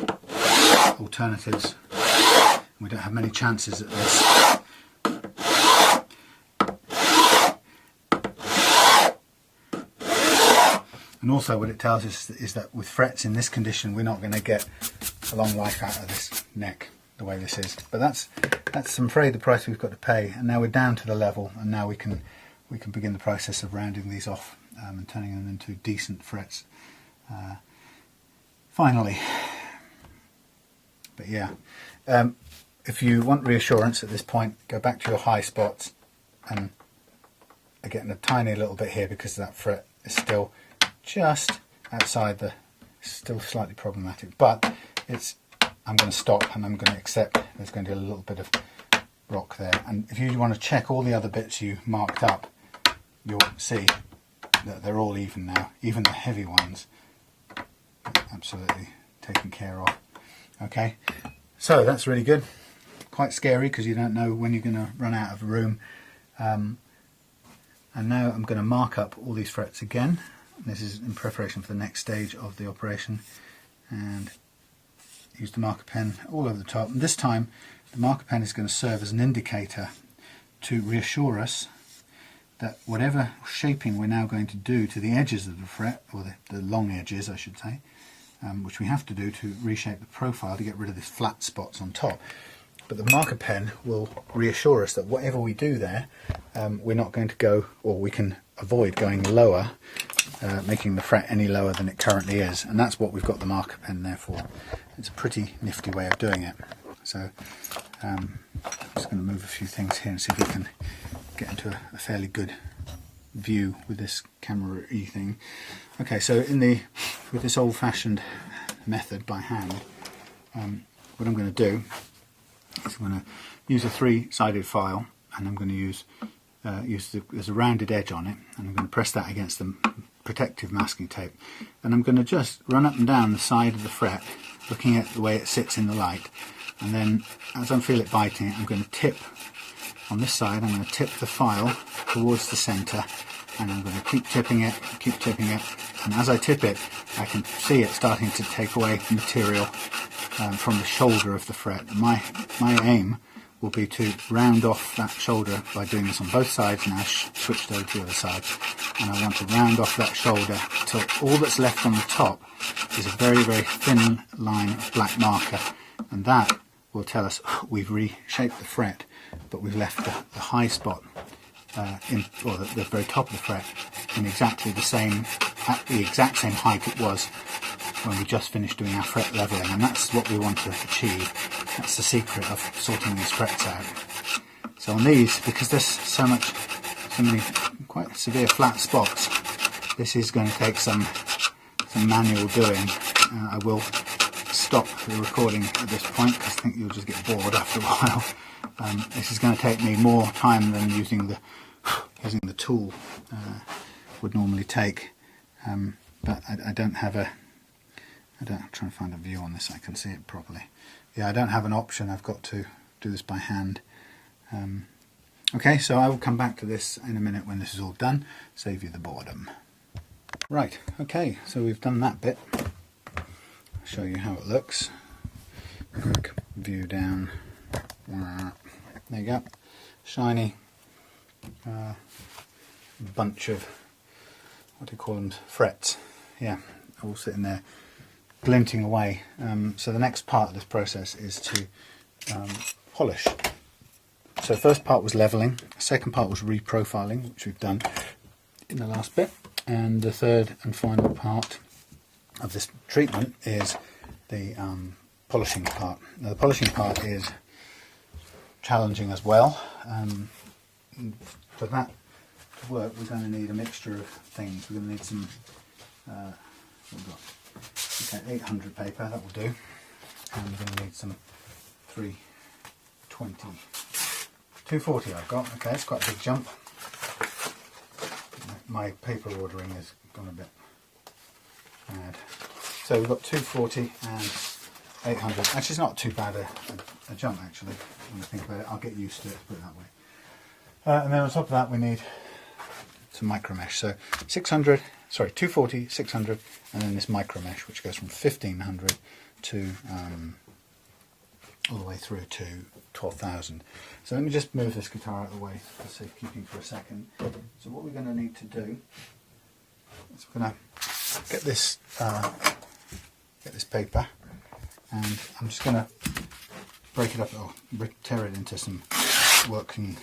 alternatives. We don't have many chances at this. And also what it tells us is that with frets in this condition, we're not going to get a long life out of this neck the way this is. But that's I'm afraid the price we've got to pay. And now we're down to the level, and now we can begin the process of rounding these off and turning them into decent frets finally. But yeah, if you want reassurance at this point, go back to your high spots and are getting a tiny little bit here because that fret is still just outside the, still slightly problematic, but it's, I'm going to stop and I'm going to accept there's going to be a little bit of rock there. And if you want to check all the other bits you marked up, you'll see that they're all even now, even the heavy ones, absolutely taken care of. Okay, so that's really good. Quite scary because you don't know when you're going to run out of room. And now I'm going to mark up all these frets again. This is in preparation for the next stage of the operation, and use the marker pen all over the top. And this time the marker pen is going to serve as an indicator to reassure us that whatever shaping we're now going to do to the edges of the fret, or the long edges I should say, which we have to do to reshape the profile to get rid of these flat spots on top. But the marker pen will reassure us that whatever we do there, we're not going to go, or we can avoid going lower, making the fret any lower than it currently is. And that's what we've got the marker pen there for. It's a pretty nifty way of doing it. So I'm just going to move a few things here and see if we can get into a fairly good view with this camera-y thing. Okay, so with this old-fashioned method by hand, what I'm going to do is I'm going to use a three-sided file, and I'm going to use there's a rounded edge on it, and I'm going to press that against the protective masking tape, and I'm going to just run up and down the side of the fret, looking at the way it sits in the light, and then as I feel it biting it, I'm going to tip on this side. I'm going to tip the file towards the centre, and I'm going to keep tipping it, and as I tip it I can see it starting to take away material from the shoulder of the fret. My aim will be to round off that shoulder by doing this on both sides. Now switched over to the other side, and I want to round off that shoulder till all that's left on the top is a very, very thin line of black marker, and that will tell us we've reshaped the fret, but we've left the high spot or the very top of the fret in exactly the same, at the exact same height it was when we just finished doing our fret leveling, and that's what we want to achieve. That's the secret of sorting these frets out. So on these, because there's so many quite severe flat spots, this is going to take some manual doing. I will stop the recording at this point because I think you'll just get bored after a while. This is going to take me more time than using the tool would normally take, but I don't have a, I'm trying to find a view on this so I can see it properly. Yeah, I don't have an option, I've got to do this by hand. Okay, so I will come back to this in a minute when this is all done, save you the boredom. Right, okay, so we've done that bit. I'll show you how it looks. Quick view down. There you go, shiny bunch of, what do you call them, frets. Yeah, all sitting there glinting away. So the next part of this process is to polish. So the first part was leveling, the second part was reprofiling, which we've done in the last bit, and the third and final part of this treatment is the polishing part. Now the polishing part is challenging as well. For that to work, we're going to need a mixture of things. We're going to need some okay, 800 paper, that will do, and we're going to need some 320, 240 I've got. Okay, it's quite a big jump. My paper ordering has gone a bit mad. So we've got 240 and 800. Actually, it's not too bad a jump actually. When I think about it, I'll get used to it, put it that way. And then on top of that we need some micro mesh. So 240, 600, and then this micro mesh, which goes from 1500 to all the way through to 12,000. So let me just move this guitar out of the way for safekeeping for a second. So what we're going to need to do is we're going to get this paper, and I'm just going to break it up or tear it into some working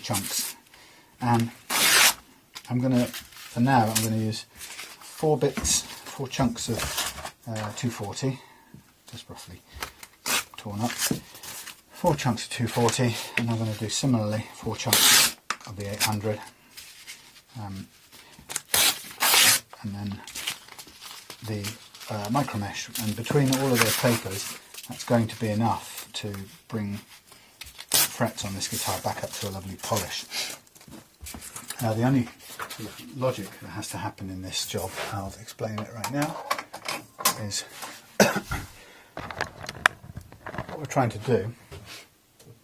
chunks, and I'm going to for now I'm going to use 4 chunks of 240, just roughly torn up. 4 chunks of 240, and I'm going to do similarly 4 chunks of the 800, and then the micro mesh. And between all of those papers, that's going to be enough to bring frets on this guitar back up to a lovely polish. Now the only logic that has to happen in this job, I'll explain it right now, is what we're trying to do.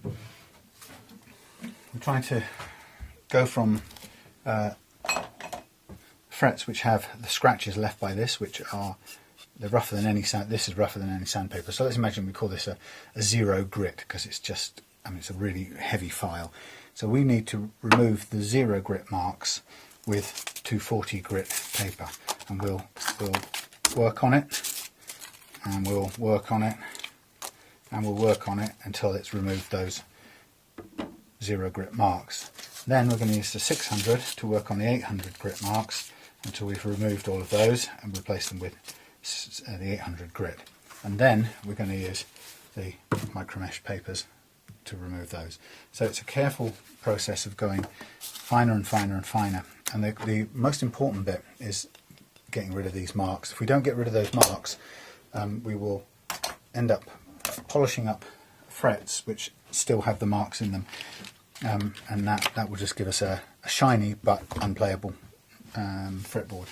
We're trying to go from frets which have the scratches left by this, which are they're rougher than any sand. This is rougher than any sandpaper. So let's imagine we call this a 0 grit, because it's just, I mean, it's a really heavy file. So we need to remove the 0 grit marks with 240 grit paper, and we'll work on it, and we'll work on it, and we'll work on it until it's removed those 0 grit marks. Then we're going to use the 600 to work on the 800 grit marks until we've removed all of those and replace them with the 800 grit. And then we're going to use the micro mesh papers to remove those. So it's a careful process of going finer and finer and finer. And the most important bit is getting rid of these marks. If we don't get rid of those marks, we will end up polishing up frets which still have the marks in them, and that will just give us a shiny but unplayable fretboard.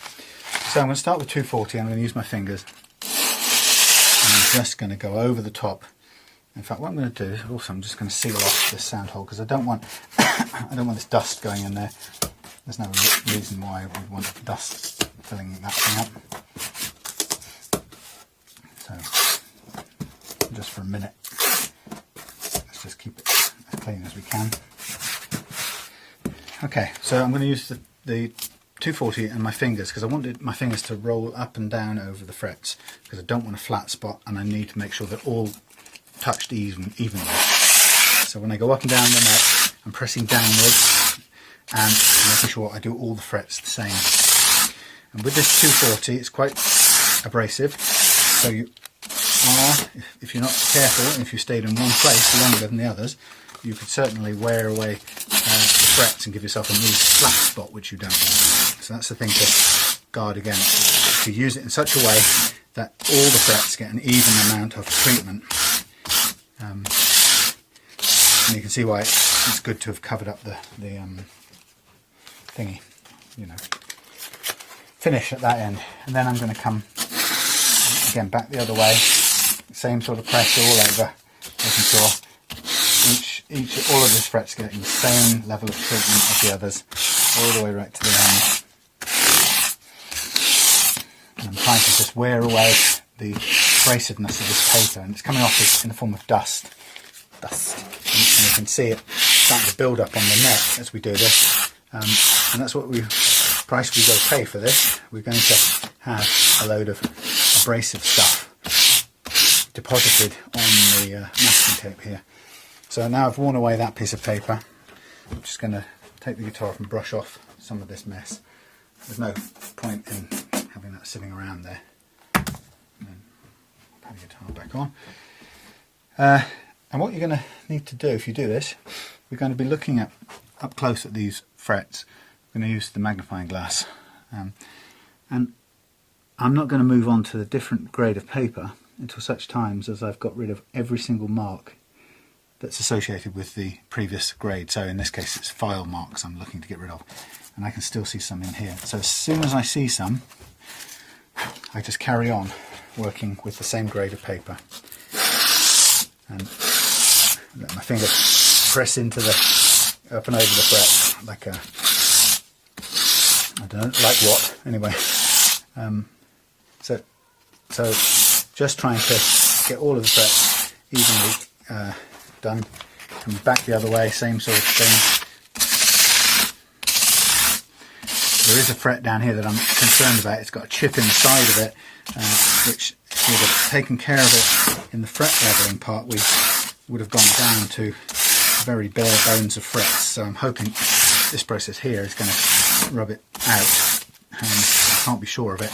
So I'm going to start with 240. I'm going to use my fingers, and I'm just going to go over the top. In fact, what I'm going to do is also I'm just going to seal off this sound hole, because I don't want this dust going in there. There's no reason why we want dust filling that thing up. So just for a minute, let's just keep it as clean as we can. Okay, so I'm going to use the 240 and my fingers, because I wanted my fingers to roll up and down over the frets, because I don't want a flat spot, and I need to make sure they're all touched evenly. So when I go up and down the neck, I'm pressing downwards and making sure I do all the frets the same. And with this 240, it's quite abrasive, so you are, if you're not careful, if you stayed in one place longer than the others, you could certainly wear away the frets and give yourself a loose flat spot, which you don't want. So that's the thing to guard against. To use it in such a way that all the frets get an even amount of treatment. And you can see why it's good to have covered up the thingy, you know. Finish at that end, and then I'm going to come again back the other way, same sort of pressure all over, making sure all of this fret's getting the same level of treatment as the others, all the way right to the end. And I'm trying to just wear away the abrasiveness of this paper, and it's coming off in the form of dust. And you can see it starting to build up on the neck as we do this, and that's what price we go pay for this. We're going to have a load of abrasive stuff deposited on the masking tape here. So now I've worn away that piece of paper, I'm just going to take the guitar off and brush off some of this mess. There's no point in having that sitting around there. And then put the guitar back on. And what you're going to need to do if you do this, we're going to be looking at up close at these frets. We're going to use the magnifying glass, and I'm not going to move on to a different grade of paper until such times as I've got rid of every single mark that's associated with the previous grade. So in this case it's file marks I'm looking to get rid of, and I can still see some in here. So as soon as I see some, I just carry on working with the same grade of paper and let my finger press into up and over the fret like a, I don't know, like what, anyway. So just trying to get all of the frets evenly done. Coming back the other way, same sort of thing. There is a fret down here that I'm concerned about. It's got a chip in the side of it, which if we'd have taken care of it in the fret leveling part, we would have gone down to very bare bones of frets. So I'm hoping this process here is going to rub it out and I can't be sure of it.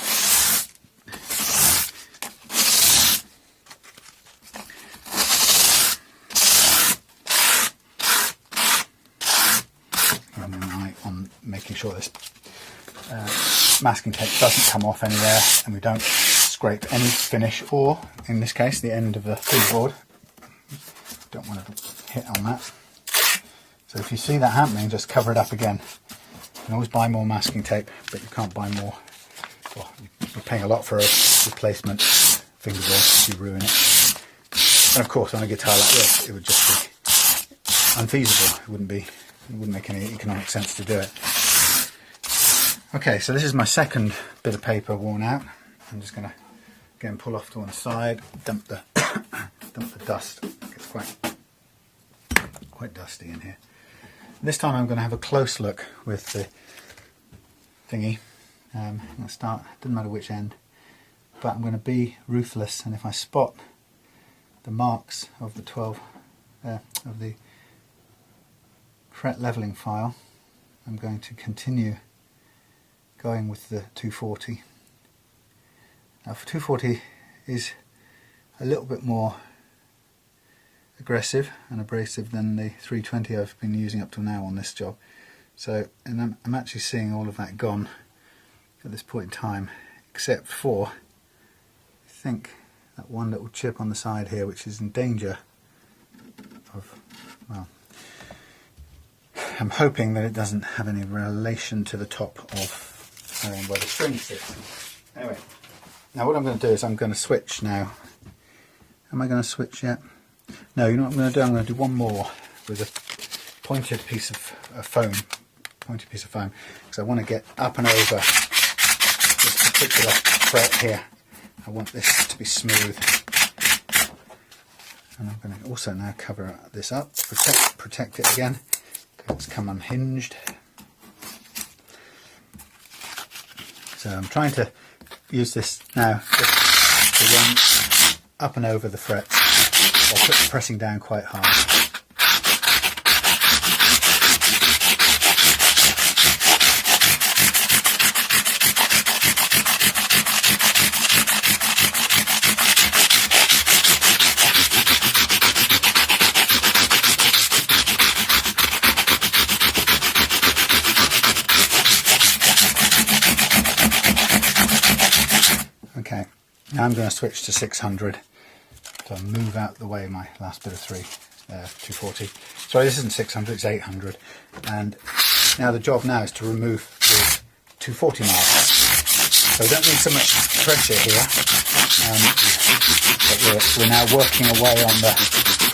Running an eye on making sure this masking tape doesn't come off anywhere and we don't scrape any finish, or in this case the end of the keyboard. Don't want to hit on that. So if you see that happening, just cover it up again. You can always buy more masking tape, but you can't buy more. Well, you're paying a lot for a replacement fingerboard if you ruin it. And of course, on a guitar like this, it would just be unfeasible. It wouldn't make any economic sense to do it. Okay, so this is my second bit of paper worn out. I'm just going to again pull off to one side, dump the dust. It's quite dusty in here. This time I'm going to have a close look with the thingy. I'm going to start, doesn't matter which end, but I'm going to be ruthless, and if I spot the marks of the 12 of the fret leveling file, I'm going to continue going with the 240. Now for 240 is a little bit more aggressive and abrasive than the 320 I've been using up till now on this job. So, and I'm actually seeing all of that gone at this point in time, except for, I think, that one little chip on the side here, which is in danger of, well, I'm hoping that it doesn't have any relation to the top of where the string sits. Anyway, now what I'm going to do is I'm going to switch now. Am I going to switch yet? No, you know what I'm going to do? I'm going to do one more with a pointed piece of foam, because I want to get up and over this particular fret here. I want this to be smooth. And I'm going to also now cover this up, protect it again, because it's come unhinged. So I'm trying to use this now just to run up and over the frets while pressing down quite hard. Okay, now I'm going to switch to 600. So I'll move out the way my last bit of 240. Sorry, this isn't 600, it's 800. And now the job now is to remove the 240 marks. So we don't need so much pressure here, but we're now working away on the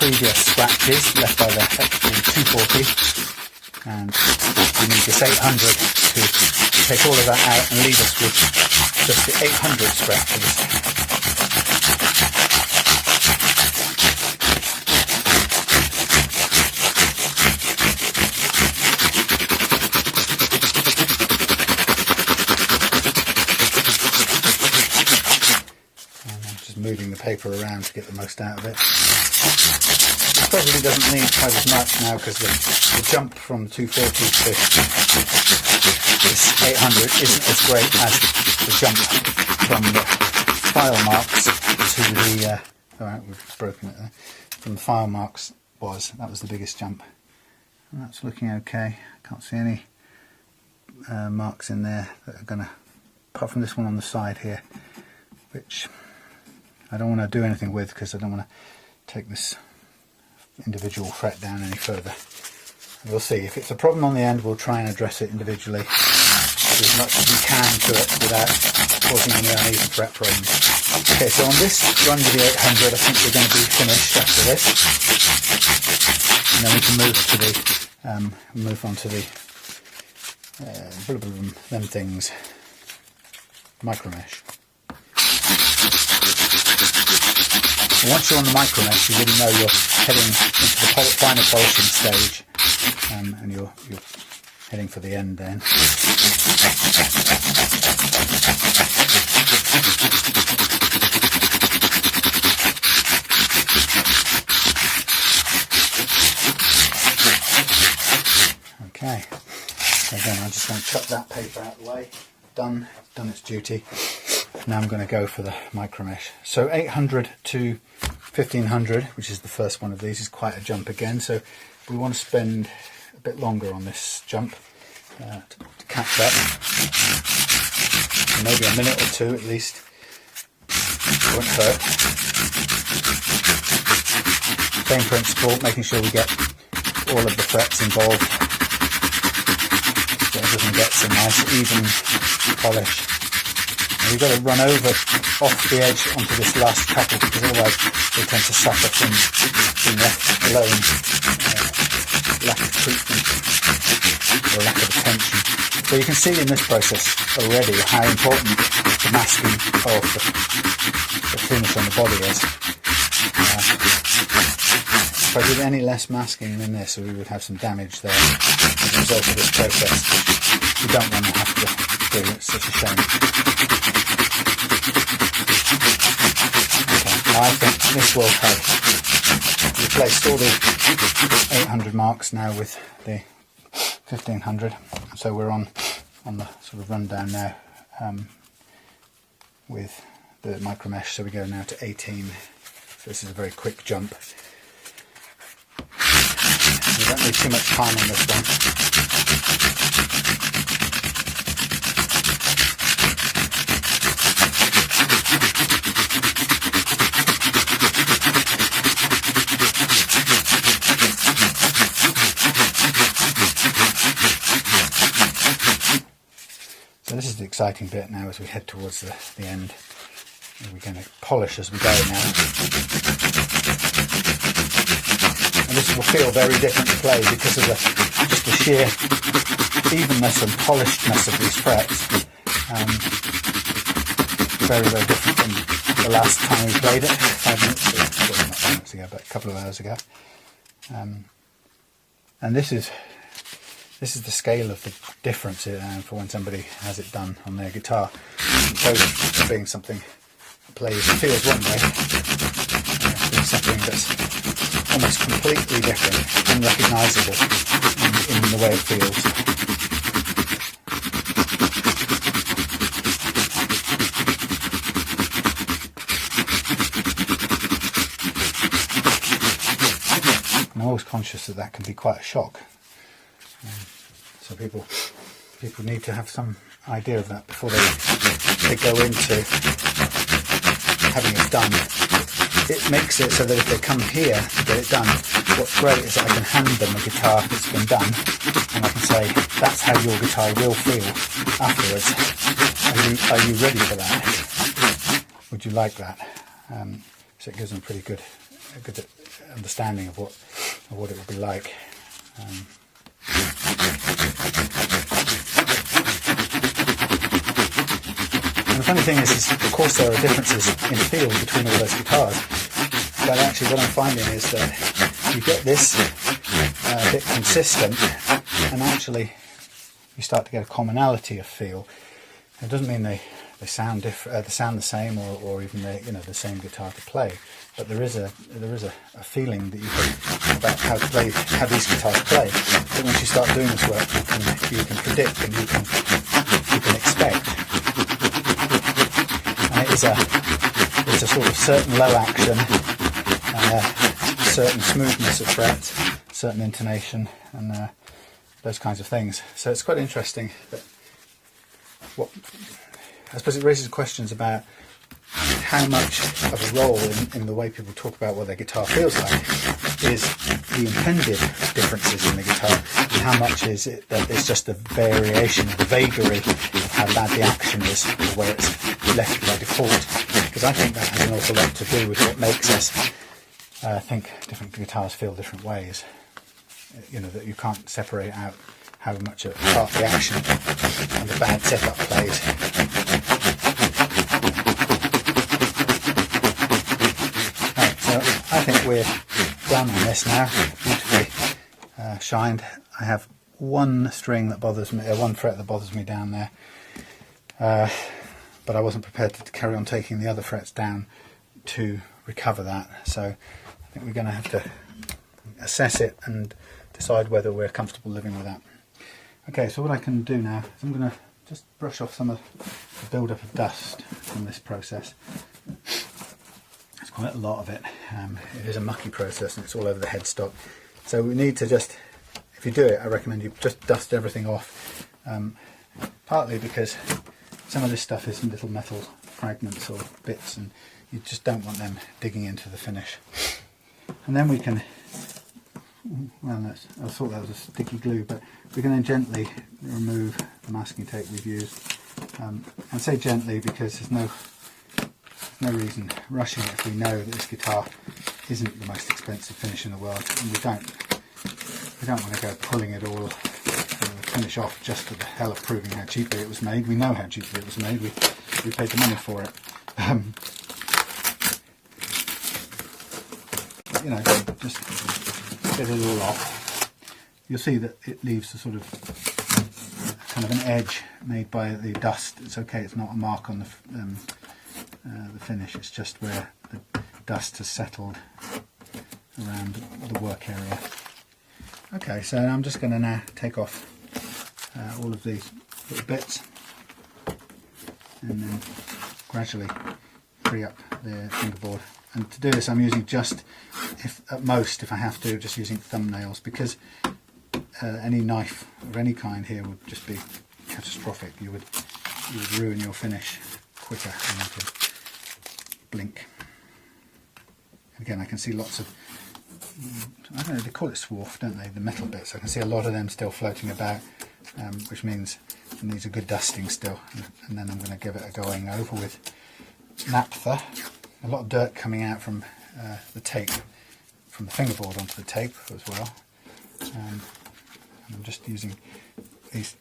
previous scratches left by the 240. And we need this 800 to take all of that out and leave us with just the 800 scratches. Moving the paper around to get the most out of it. It probably doesn't need quite as much now because the jump from 240 to this 800 isn't as great as the jump from the file marks to the alright, we've broken it there, from the file marks was. That was the biggest jump. And that's looking okay. I can't see any marks in there that are going to, apart from this one on the side here, which I don't want to do anything with because I don't want to take this individual fret down any further. We'll see. If it's a problem on the end, we'll try and address it individually as much as we can to it without causing any uneven fret problems. Okay, so on this run with the 800, I think we're going to be finished after this, and then we can move on to the them things, micro mesh. Once you're on the micro mesh, you really know you're heading into the final polishing stage, and you're heading for the end then. Okay, so again I'm just going to chuck that paper out of the way. done its duty. Now I'm going to go for the micro mesh. So 800 to 1500, which is the first one of these, is quite a jump again. So we want to spend a bit longer on this jump to catch up. Maybe a minute or two at least. It won't hurt. Same principle, making sure we get all of the frets involved, so it doesn't get some nice even polish. And we've got to run over off the edge onto this last couple, because otherwise they tend to suffer from being left alone, lack of treatment or lack of attention. So you can see in this process already how important the masking of the finish on the body is. If I did any less masking than this, we would have some damage there as a result of this process. We don't want to have to do it, it's such a shame. Okay, now I think this will have replaced all the 800 marks now with the 1500. So we're on the sort of rundown now with the micro mesh. So we go now to 18. So this is a very quick jump. We don't need too much time on this one. So this is the exciting bit now as we head towards the end. We're going to polish as we go now. And this will feel very different to play because of just the sheer evenness and polishedness of these frets. Very, very different from the last time we played it, 5 minutes ago, well, not 5 minutes ago, but a couple of hours ago. And this is the scale of the difference for when somebody has it done on their guitar. As opposed to being something that plays and feels one way, it's something that's almost completely different, unrecognisable in the way it feels. I'm always conscious that can be quite a shock. So people need to have some idea of that before they go into having it done. It makes it so that if they come here to get it done, what's great is that I can hand them a guitar that's been done, and I can say, that's how your guitar will feel afterwards. Are you ready for that? Would you like that? So it gives them a good understanding of what it would be like. And the funny thing is, of course, there are differences in feel between all those guitars, but actually what I'm finding is that you get this a bit consistent, and actually you start to get a commonality of feel. It doesn't mean they sound different, they sound the same, or even the same guitar to play, but there is a feeling that you get about how these guitars play. But once you start doing this work, you can predict and you can expect. And it's a sort of certain low action, certain smoothness of frets, certain intonation, and those kinds of things. So it's quite interesting that I suppose it raises questions about how much of a role in the way people talk about what their guitar feels like is the intended differences in the guitar, and how much is it that it's just a variation, the vagary of how bad the action is, or where it's left by default. Because I think that has an awful lot to do with what makes us think different guitars feel different ways. That you can't separate out how much a part the action and the bad setup plays. I think we're done on this now, beautifully shined. I have one string that bothers me, one fret that bothers me down there, but I wasn't prepared to carry on taking the other frets down to recover that, so I think we're going to have to assess it and decide whether we're comfortable living with that. Okay, so what I can do now is I'm going to just brush off some of the build-up of dust from this process. It's quite a lot of it. It is a mucky process and it's all over the headstock. So we need to just, if you do it, I recommend you just dust everything off. Partly because some of this stuff is little metal fragments or bits and you just don't want them digging into the finish. And then we can, well, I thought that was a sticky glue, but we can then gently remove the masking tape we've used. I say gently because there's no reason rushing it if we know that this guitar isn't the most expensive finish in the world, and we don't want to go pulling it all finish off just for the hell of proving how cheaply it was made. We know how cheaply it was made. We paid the money for it. You know, just get it all off. You'll see that it leaves a sort of kind of an edge made by the dust. It's okay. It's not a mark on the finish. It's just where the dust has settled around the work area. Okay, so I'm just going to now take off all of these little bits and then gradually free up the fingerboard. And to do this I'm using just, if I have to, just using thumbnails, because any knife of any kind here would just be catastrophic. You would ruin your finish quicker than you could blink. Again, I can see lots of, I don't know, they call it swarf, don't they, the metal bits. I can see a lot of them still floating about, which means it needs a good dusting still. And then I'm going to give it a going over with naphtha. A lot of dirt coming out from the tape, from the fingerboard onto the tape as well. And I'm just using these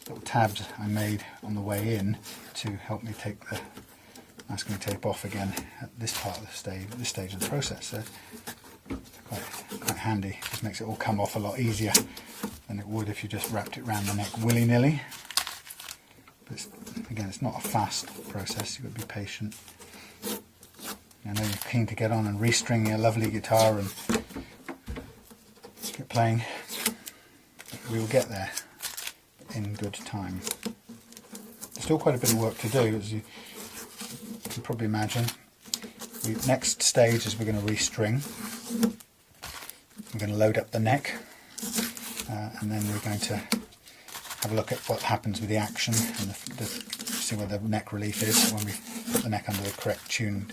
little tabs I made on the way in to help me take the masking tape off again at this part of the stage, this stage of the process. So quite handy. Just makes it all come off a lot easier than it would if you just wrapped it around the neck willy-nilly. But again, it's not a fast process. You've got to be patient. I know you're keen to get on and restring your lovely guitar and get playing. We will get there in good time. There's still quite a bit of work to do, as you can probably imagine. The next stage is we're going to restring. We're going to load up the neck, and then we're going to have a look at what happens with the action and see where the neck relief is when we put the neck under the correct tuned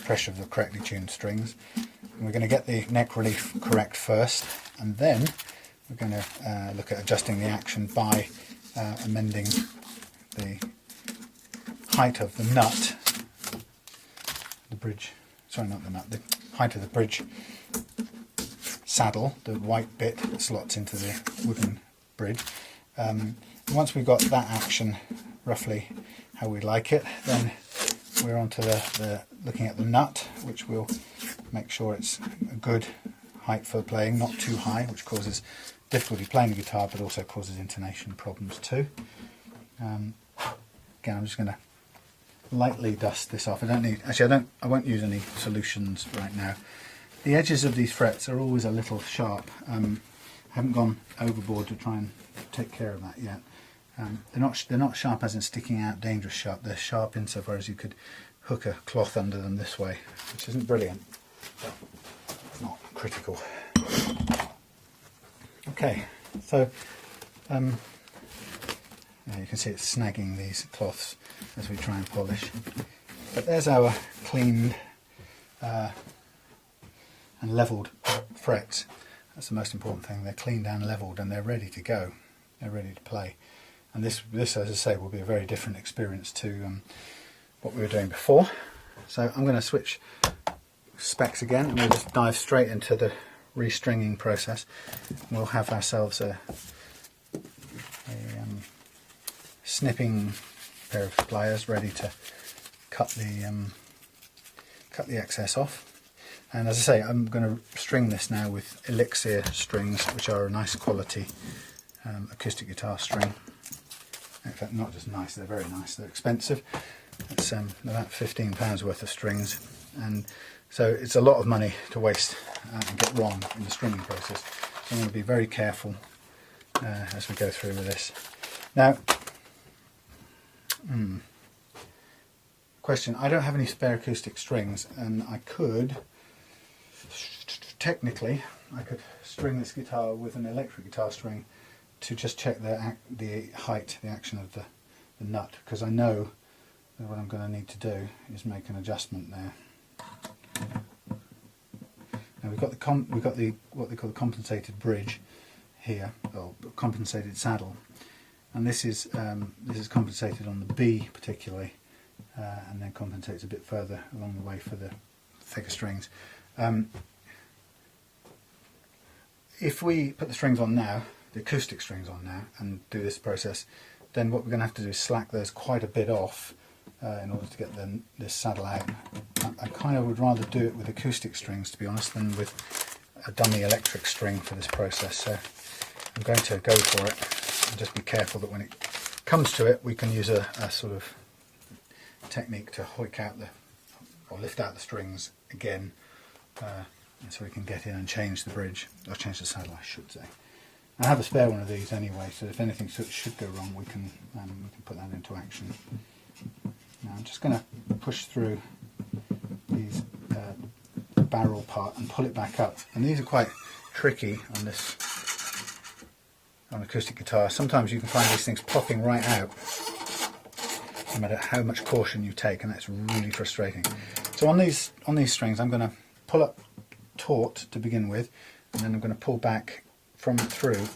pressure of the correctly tuned strings. And we're going to get the neck relief correct first, and then we're going to look at adjusting the action by amending the height of the nut, the bridge, sorry not the nut, the height of the bridge saddle, the white bit that slots into the wooden bridge. Once we've got that action roughly how we like it, then we're on to the looking at the nut, which will make sure it's a good height for playing, not too high, which causes difficulty playing the guitar but also causes intonation problems too. Again, I'm just going to lightly dust this off. I won't use any solutions right now. The edges of these frets are always a little sharp. I haven't gone overboard to try and take care of that yet. They're not sharp as in sticking out, dangerous sharp. They're sharp insofar as you could hook a cloth under them this way, which isn't brilliant, but not critical. Okay, so yeah, you can see it's snagging these cloths as we try and polish. But there's our cleaned and levelled frets. That's the most important thing. They're cleaned and levelled and they're ready to go. They're ready to play. And this, as I say, will be a very different experience to what we were doing before. So I'm going to switch specs again and we'll just dive straight into the restringing process. We'll have ourselves a snipping pair of pliers ready to cut the excess off. And as I say, I'm going to string this now with Elixir strings, which are a nice quality acoustic guitar string. In fact, not just nice, they're very nice. They're expensive. It's about £15 worth of strings, and so it's a lot of money to waste and get wrong in the stringing process. So I'm going to be very careful as we go through with this. Now, Question, I don't have any spare acoustic strings, and I could, technically, I could string this guitar with an electric guitar string to just check the height, the action of the nut, because I know that what I'm going to need to do is make an adjustment there. Now we've got what they call the compensated bridge here, or compensated saddle, and this is compensated on the B particularly, and then compensates a bit further along the way for the thicker strings. If we put the strings on now, the acoustic strings on now, and do this process, then what we're going to have to do is slack those quite a bit off in order to get this saddle out. I kind of would rather do it with acoustic strings, to be honest, than with a dummy electric string for this process. So I'm going to go for it and just be careful that when it comes to it, we can use a sort of technique to hoik out or lift out the strings again, so we can get in and change the bridge, or change the saddle, I should say. I have a spare one of these anyway, so if anything should go wrong, we can put that into action. Now I'm just going to push through these barrel part and pull it back up, and these are quite tricky on acoustic guitar. Sometimes you can find these things popping right out, no matter how much caution you take, and that's really frustrating. So on these strings, I'm going to pull up taut to begin with, and then I'm going to pull back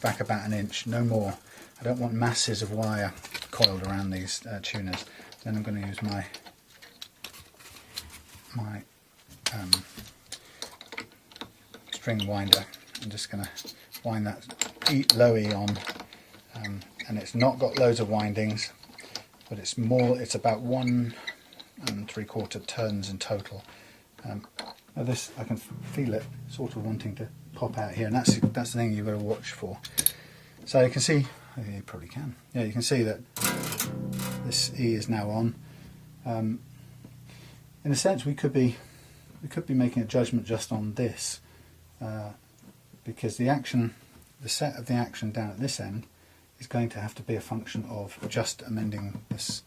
back about an inch, no more. I don't want masses of wire coiled around these tuners. Then I'm going to use my string winder. I'm just going to wind that low E on, and it's not got loads of windings, but it's about 1 3/4 turns in total. Now this, I can feel it sort of wanting to pop out here, and that's the thing you've got to watch for. So you can see, you probably can, yeah, you can see that this E is now on. In a sense, we could be making a judgment just on this, because the set of the action down at this end is going to have to be a function of just amending this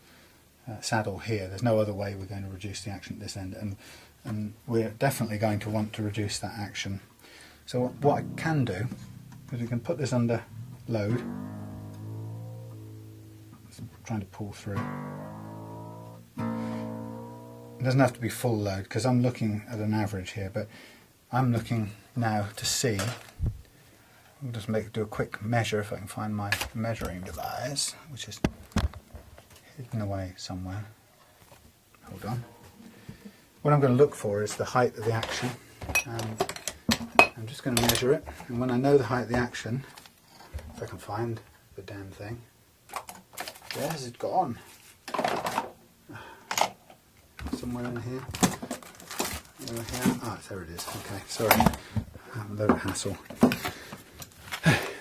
saddle here. There's no other way we're going to reduce the action at this end, and we're definitely going to want to reduce that action. So what I can do is we can put this under load. I'm trying to pull through. It doesn't have to be full load, because I'm looking at an average here, but I'm looking now to see. I'll just do a quick measure if I can find my measuring device, which is hidden away somewhere. Hold on. What I'm going to look for is the height of the action. I'm just going to measure it, and when I know the height of the action, if I can find the damn thing. Where's it gone? Somewhere in here. Over here. Ah, there it is. Okay, sorry. A load of hassle.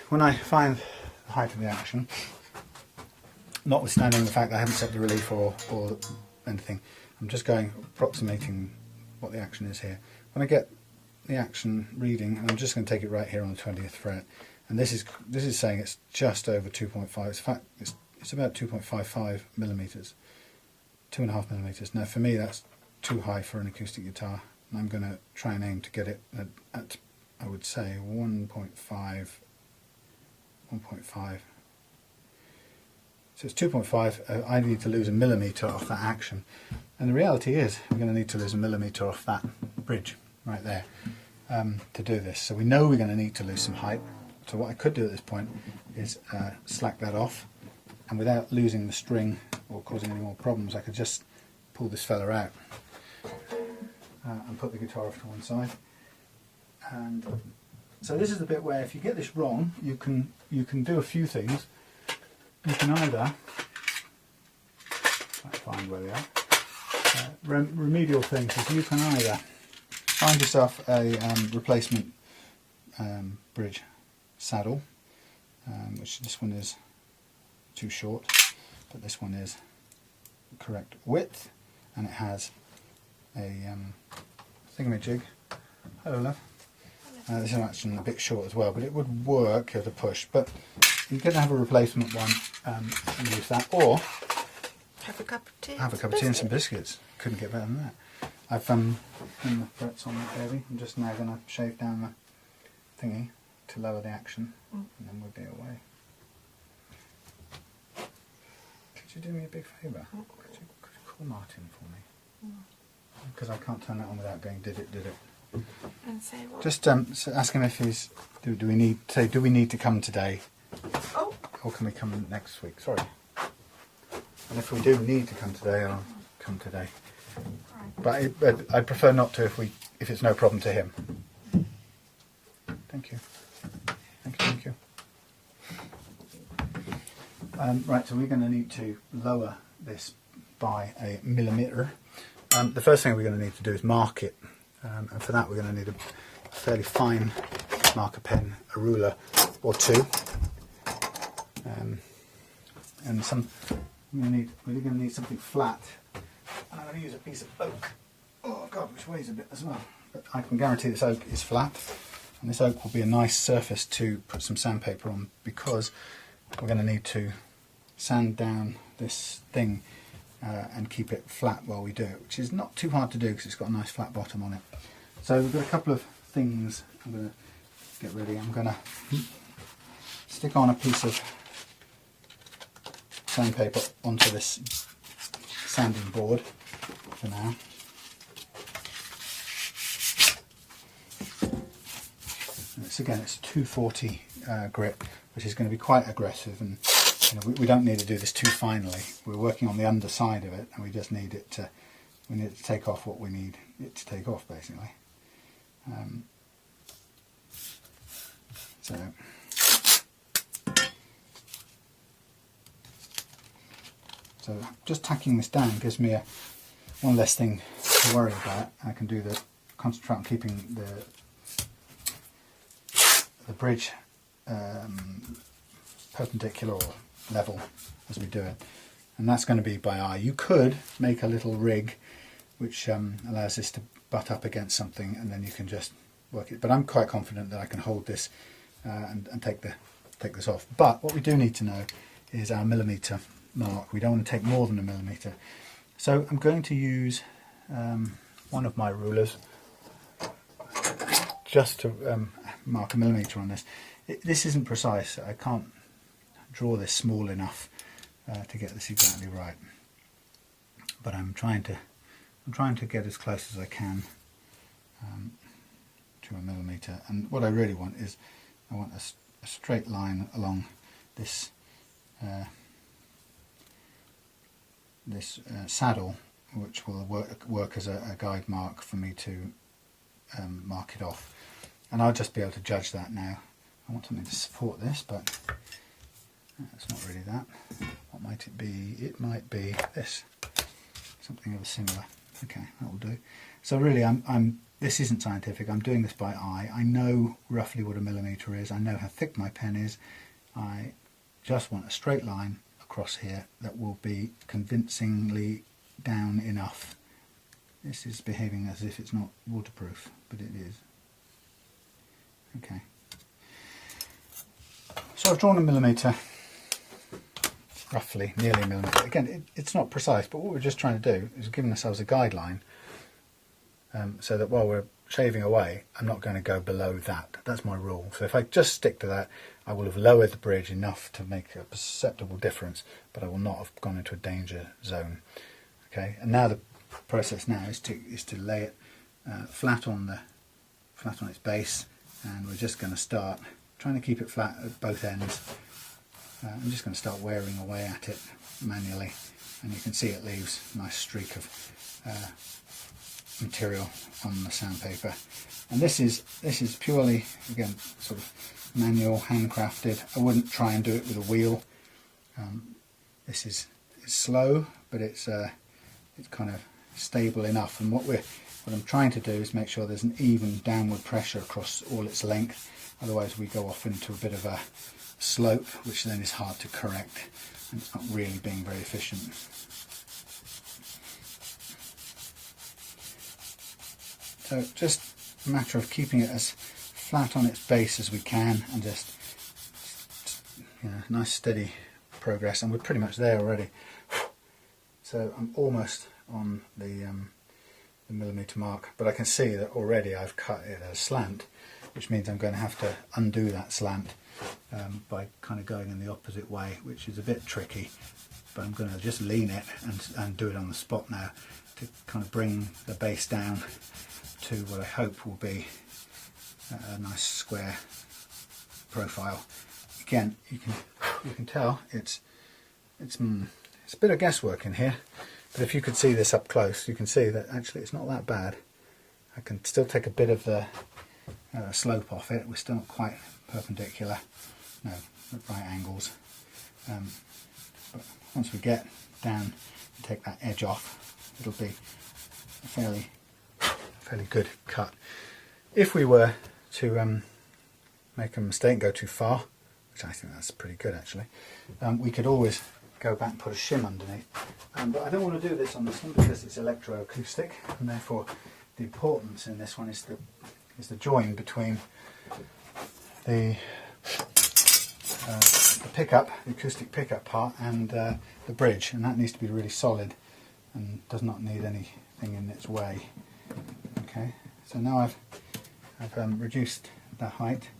When I find the height of the action, notwithstanding the fact that I haven't set the relief or anything, I'm just approximating what the action is here. When I get the action reading, and I'm just going to take it right here on the 20th fret, and this is saying it's just over 2.5. In fact, it's about 2.55 millimeters, 2.5 millimeters. Now for me that's too high for an acoustic guitar, and I'm going to try and aim to get it at I would say 1.5. So it's 2.5. I need to lose a millimeter off that action, and the reality is we're going to need to lose a millimeter off that bridge right there to do this. So we know we're going to need to lose some height. So what I could do at this point is slack that off, and without losing the string or causing any more problems, I could just pull this fella out and put the guitar off to one side. And so this is the bit where if you get this wrong, you can do a few things. You can either find where they are. Remedial things is you can either find yourself a replacement bridge saddle, which this one is too short, but this one is the correct width, and it has a thingamajig. Hello, love. This is actually a bit short as well, but it would work at a push. But you're going to have a replacement one and use that, or Have a cup of tea. Have a cup of tea and some biscuits. Couldn't get better than that. I've done the frets on that baby. I'm just now going to shave down the thingy to lower the action, and then we'll be away. Could you do me a big favour? Could you call Martin for me? Because I can't turn that on without going, did it? And say what? Just ask him if he's. Do we need to come today? Oh. Or can we come next week? Sorry. And if we do need to come today, I'll come today. Right. But I'd prefer not to if it's no problem to him. Thank you. Thank you. Right, so we're going to need to lower this by a millimetre. The first thing we're going to need to do is mark it. And for that we're going to need a fairly fine marker pen, a ruler or two. And we're really going to need something flat. And I'm going to use a piece of oak. Oh God, which weighs a bit as well. But I can guarantee this oak is flat. And this oak will be a nice surface to put some sandpaper on, because we're going to need to sand down this thing and keep it flat while we do it, which is not too hard to do because it's got a nice flat bottom on it. So we've got a couple of things I'm going to get ready. I'm going to stick on a piece of sandpaper onto this sanding board for now. It's 240 grit, which is going to be quite aggressive, and we don't need to do this too finely. We're working on the underside of it, and we just need it to take off what we need it to take off, basically. So just tacking this down gives me one less thing to worry about. I can concentrate on keeping the bridge perpendicular or level as we do it, and that's going to be by eye. You could make a little rig which allows this to butt up against something, and then you can just work it, but I'm quite confident that I can hold this and take this off. But what we do need to know is our millimetre mark. We don't want to take more than a millimetre, so I'm going to use one of my rulers just to mark a millimetre on this. This isn't precise. I can't draw this small enough to get this exactly right, but I'm trying to get as close as I can to a millimetre. And what I really want is I want a straight line along this saddle, which will work as a guide mark for me to mark it off. And I'll just be able to judge that now. I want something to support this, but it's not really that. What might it be? It might be this. Something of a similar. Okay, that will do. So really, this isn't scientific. I'm doing this by eye. I know roughly what a millimetre is. I know how thick my pen is. I just want a straight line across here that will be convincingly down enough. This is behaving as if it's not waterproof, but it is. Okay. So I've drawn a millimetre, roughly, nearly a millimetre. Again, it's not precise, but what we're just trying to do is giving ourselves a guideline so that while we're shaving away, I'm not going to go below that. That's my rule. So if I just stick to that, I will have lowered the bridge enough to make a perceptible difference, but I will not have gone into a danger zone. Okay, and now the process now is to lay it flat on its base, and we're just going to start trying to keep it flat at both ends. I'm just going to start wearing away at it manually, and you can see it leaves a nice streak of material on the sandpaper. And this is purely, again, sort of manual, handcrafted. I wouldn't try and do it with a wheel. This is slow, but it's kind of stable enough. And what I'm trying to do is make sure there's an even downward pressure across all its length. Otherwise we go off into a bit of a slope, which then is hard to correct, and it's not really being very efficient. So just a matter of keeping it as flat on its base as we can, and just nice steady progress, and we're pretty much there already. So I'm almost on the millimetre mark, but I can see that already I've cut it at a slant, which means I'm going to have to undo that slant by kind of going in the opposite way, which is a bit tricky, but I'm going to just lean it and do it on the spot now to kind of bring the base down to what I hope will be a nice square profile. Again, you can tell it's a bit of guesswork in here, but if you could see this up close, you can see that actually it's not that bad. I can still take a bit of the slope off it. We're still not quite perpendicular, no, at right angles. But once we get down and take that edge off, it'll be a fairly good cut. If we were to make a mistake and go too far, which I think that's pretty good actually, we could always go back and put a shim underneath. But I don't want to do this on this one because it's electro-acoustic, and therefore the importance in this one is the join between the pickup, the acoustic pickup part, and the bridge, and that needs to be really solid and does not need anything in its way. Okay, so now I've reduced the height.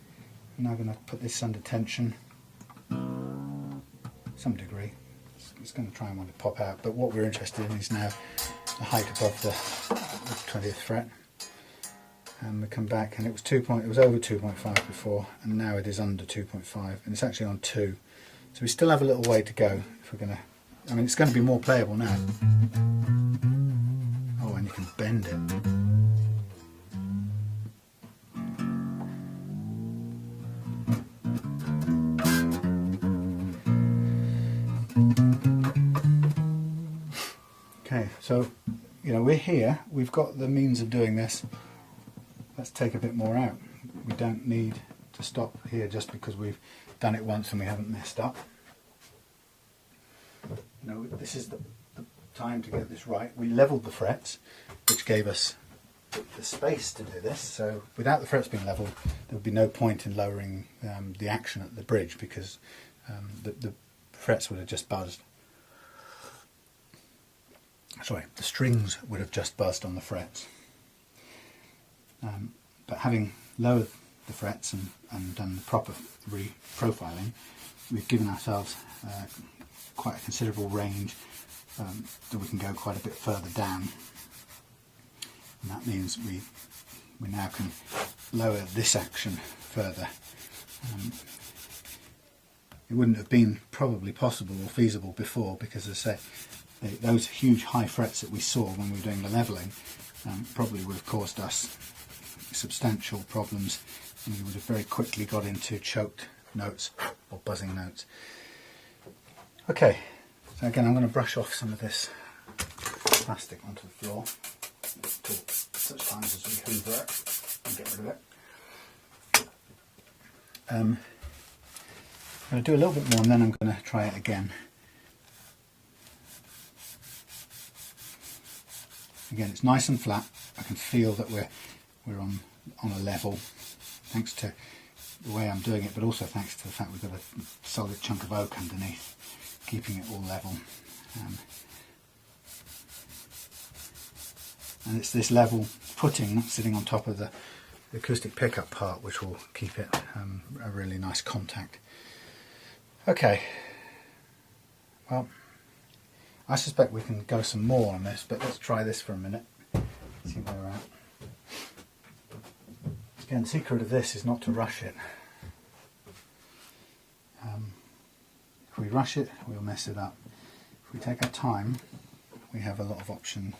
I'm now going to put this under tension, some degree. It's going to try and want to pop out, but what we're interested in is now the height above the 20th fret. And we come back, and it was over 2.5 before, and now it is under 2.5, and it's actually on 2. So we still have a little way to go if we're going to. I mean, it's going to be more playable now. Oh, and you can bend it. Okay, so we're here, we've got the means of doing this. Let's take a bit more out. We don't need to stop here just because we've done it once and we haven't messed up. This is the time to get this right. We levelled the frets, which gave us the space to do this. So without the frets being levelled, there would be no point in lowering the action at the bridge, because the frets would have just buzzed. Sorry, the strings would have just buzzed on the frets. But having lowered the frets and done the proper reprofiling, we've given ourselves quite a considerable range, that we can go quite a bit further down. And that means we now can lower this action further. It wouldn't have been probably possible or feasible before, because as I say, those huge high frets that we saw when we were doing the levelling probably would have caused us substantial problems, and we would have very quickly got into choked notes or buzzing notes. Okay, so again I'm going to brush off some of this plastic onto the floor till such times as we hoover it and get rid of it. I'm going to do a little bit more, and then I'm going to try it again. Again, it's nice and flat. I can feel that we're on a level, thanks to the way I'm doing it, but also thanks to the fact we've got a solid chunk of oak underneath, keeping it all level. And it's this level footing sitting on top of the acoustic pickup part which will keep it a really nice contact. Okay, well, I suspect we can go some more on this, but let's try this for a minute, see where we're at. Again, the secret of this is not to rush it. If we rush it, we'll mess it up. If we take our time, we have a lot of option.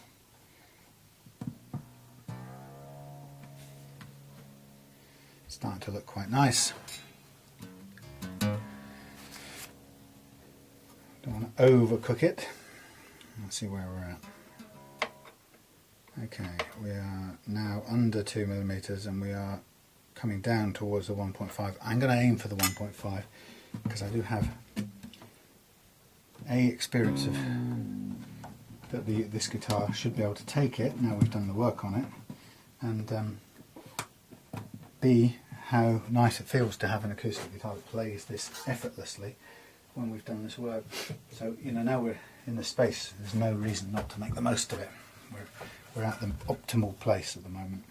It's starting to look quite nice. Don't want to overcook it. Let's see where we're at. Okay, we are now under 2 millimeters, and we are coming down towards the 1.5. I'm going to aim for the 1.5 because I do have experience of that this guitar should be able to take it now we've done the work on it, and B, how nice it feels to have an acoustic guitar that plays this effortlessly, when we've done this work. So, you know, now we're in the space, there's no reason not to make the most of it. We're at the optimal place at the moment.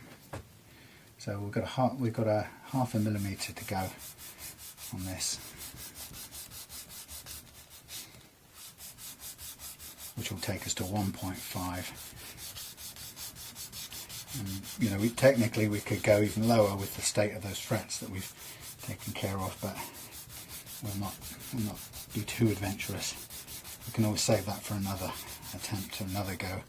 So we've got a half a millimetre to go on this, which will take us to 1.5. And, you know, technically we could go even lower with the state of those frets that we've taken care of, but we'll not be too adventurous. We can always save that for another attempt, another go.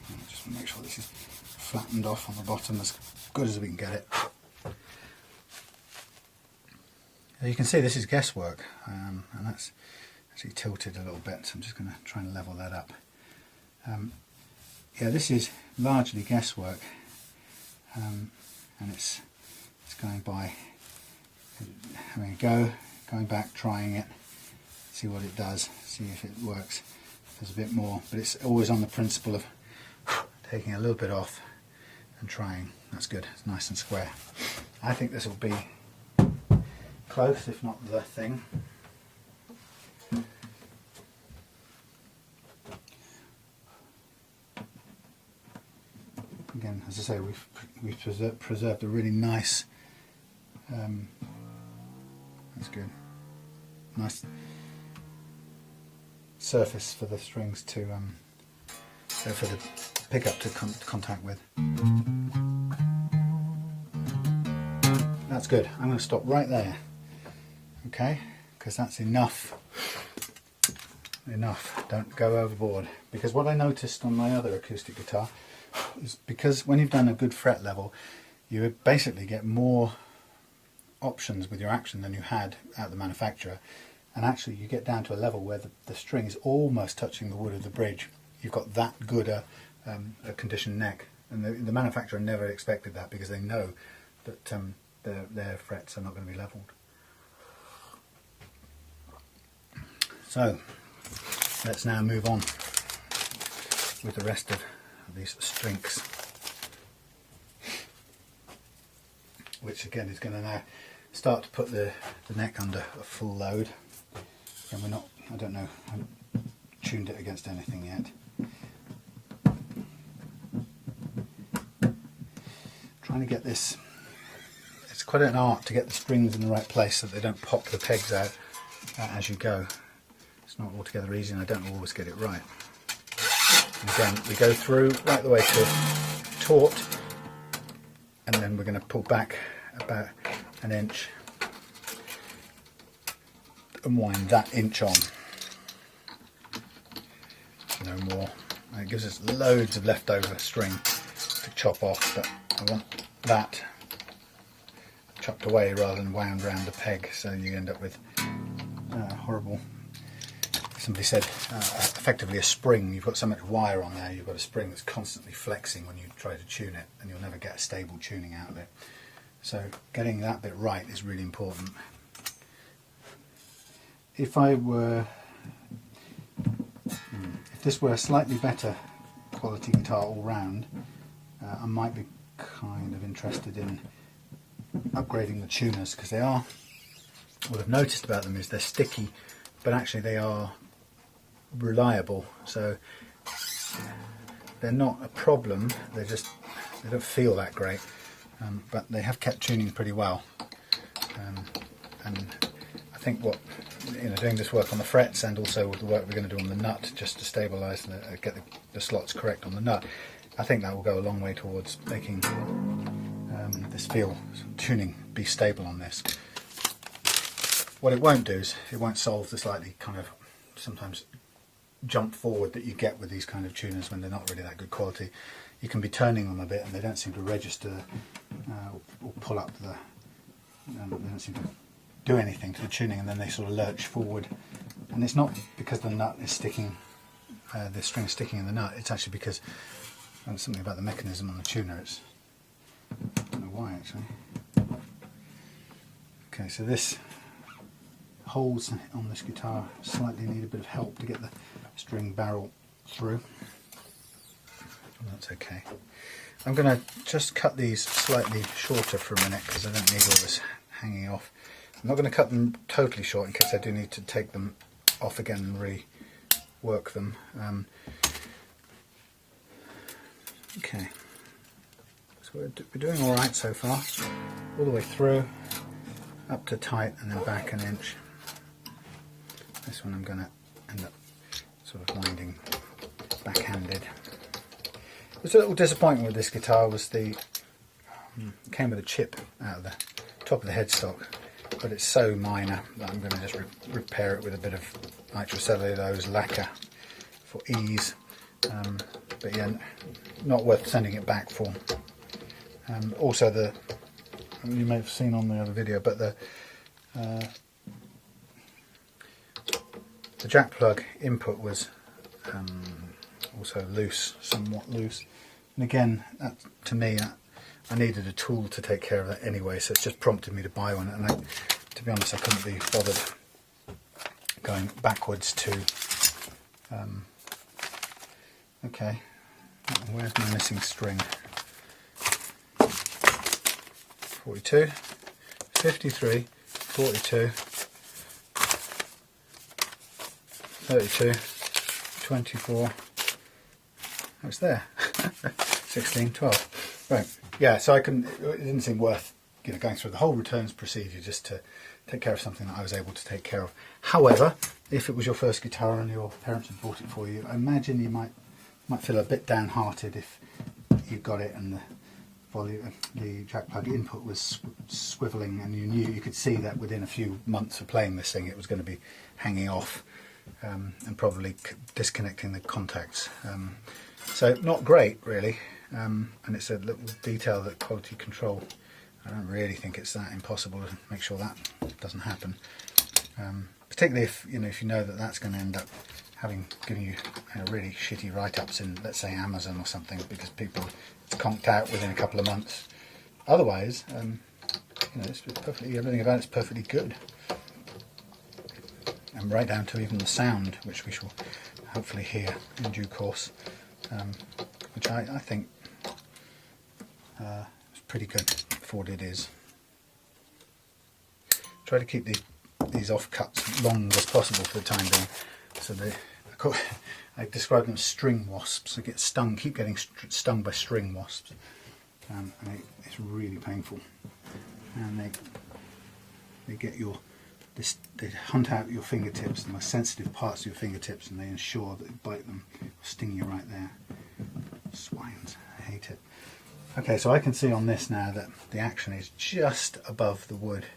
And just want to make sure this is flattened off on the bottom as good as we can get it. You can see this is guesswork, and that's actually tilted a little bit, so I'm just going to try and level that up. Yeah, this is largely guesswork, and it's going by having a go, going back, trying it, see what it does, see if it works. There's a bit more, but it's always on the principle of taking a little bit off and trying. That's good, it's nice and square. I think this will be close, if not the thing. Again, as I say, we've preserved a really nice, that's good, nice surface for the strings to, for the pickup to contact with. That's good. I'm going to stop right there, okay, because that's enough. Don't go overboard, because what I noticed on my other acoustic guitar is, because when you've done a good fret level, you basically get more options with your action than you had at the manufacturer, and actually you get down to a level where the string is almost touching the wood of the bridge. You've got that good a conditioned neck, and the manufacturer never expected that, because they know that their frets are not going to be leveled. So let's now move on with the rest of these strings, which again is going to now start to put the neck under a full load. And we're not, I don't know, I haven't tuned it against anything yet. Trying to get this, it's quite an art to get the strings in the right place so that they don't pop the pegs out as you go. It's not altogether easy, and I don't always get it right. And again, we go through right the way to taut, and then we're going to pull back about an inch and wind that inch on. No more. And it gives us loads of leftover string to chop off, but I want that chopped away rather than wound around the peg, so you end up with horrible, somebody said, effectively a spring. You've got so much wire on there, you've got a spring that's constantly flexing when you try to tune it, and you'll never get a stable tuning out of it. So getting that bit right is really important. If this were a slightly better quality guitar all round, I might be kind of interested in upgrading the tuners, because they are, what I've noticed about them is they're sticky, but actually they are reliable, so they're not a problem. They don't feel that great, but they have kept tuning pretty well, and I think doing this work on the frets, and also the work we're going to do on the nut, just to stabilise and get the slots correct on the nut, I think that will go a long way towards making this tuning be stable on this. What it won't do is it won't solve the slightly kind of sometimes jump forward that you get with these kind of tuners when they're not really that good quality. You can be turning them a bit and they don't seem to register or pull up they don't seem to do anything to the tuning, and then they sort of lurch forward. And it's not because the nut is sticking, the string is sticking in the nut, it's actually because there's something about the mechanism on the tuner. I don't know why actually. Okay, so this holes on this guitar slightly need a bit of help to get the string barrel through. That's okay. I'm going to just cut these slightly shorter for a minute because I don't need all this hanging off. I'm not going to cut them totally short in case I do need to take them off again and rework them. Okay, so we're doing all right so far, all the way through, up to tight and then back an inch. This one I'm going to end up sort of winding backhanded. What's a little disappointing with this guitar was it came with a chip out of the top of the headstock, but it's so minor that I'm going to just repair it with a bit of nitrocellulose lacquer for ease. But yeah, not worth sending it back for. Also, you may have seen on the other video, but the jack plug input was also loose, somewhat loose. And again, to me, I needed a tool to take care of that anyway, so it's just prompted me to buy one. And to be honest, I couldn't be bothered going backwards to. Okay, where's my missing string? 42, 53, 42, 32, 24. Oh, it's there. 16, 12. Right. Yeah. So it didn't seem worth going through the whole returns procedure just to take care of something that I was able to take care of. However, if it was your first guitar and your parents had bought it for you, I imagine you might feel a bit downhearted if you got it and the jack plug input was swiveling, and you could see that within a few months of playing this thing it was going to be hanging off and probably disconnecting the contacts. So not great really, and it's a little detail that quality control, I don't really think it's that impossible to make sure that doesn't happen. Particularly if you know that that's going to end up giving you really shitty write-ups in, let's say, Amazon or something, because it's conked out within a couple of months. Otherwise, it's perfectly, everything about it's perfectly good, and right down to even the sound, which we shall hopefully hear in due course, which I think is pretty good for what it is. Try to keep these offcuts long as possible for the time being. So I describe them as string wasps. They get stung, keep getting stung by string wasps, and it's really painful. And they hunt out your fingertips, the most sensitive parts of your fingertips, and they ensure that you bite them, sting you right there. Swines, I hate it. Okay, so I can see on this now that the action is just above the wood,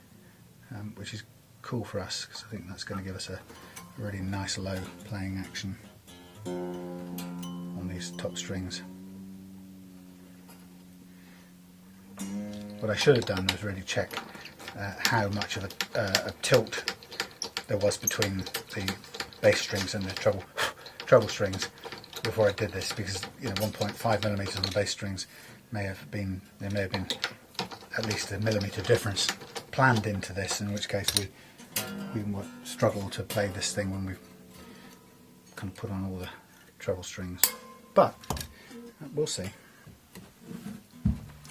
which is cool for us, because I think that's going to give us a really nice low playing action on these top strings. What I should have done was really check how much of a tilt there was between the bass strings and the treble strings before I did this, because 1.5mm on the bass strings may have been at least a millimetre difference planned into this, in which case we would struggle to play this thing when we've kind of put on all the treble strings. But we'll see.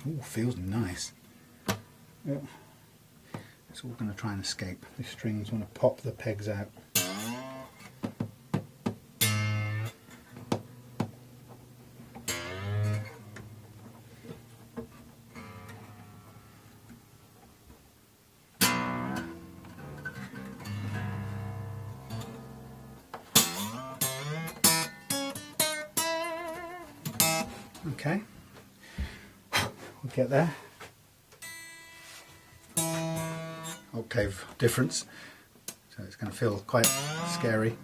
Ooh, feels nice. Yeah. It's all going to try and escape. These strings want to pop the pegs out. Okay, we'll get there. Octave difference, so it's going to feel quite scary.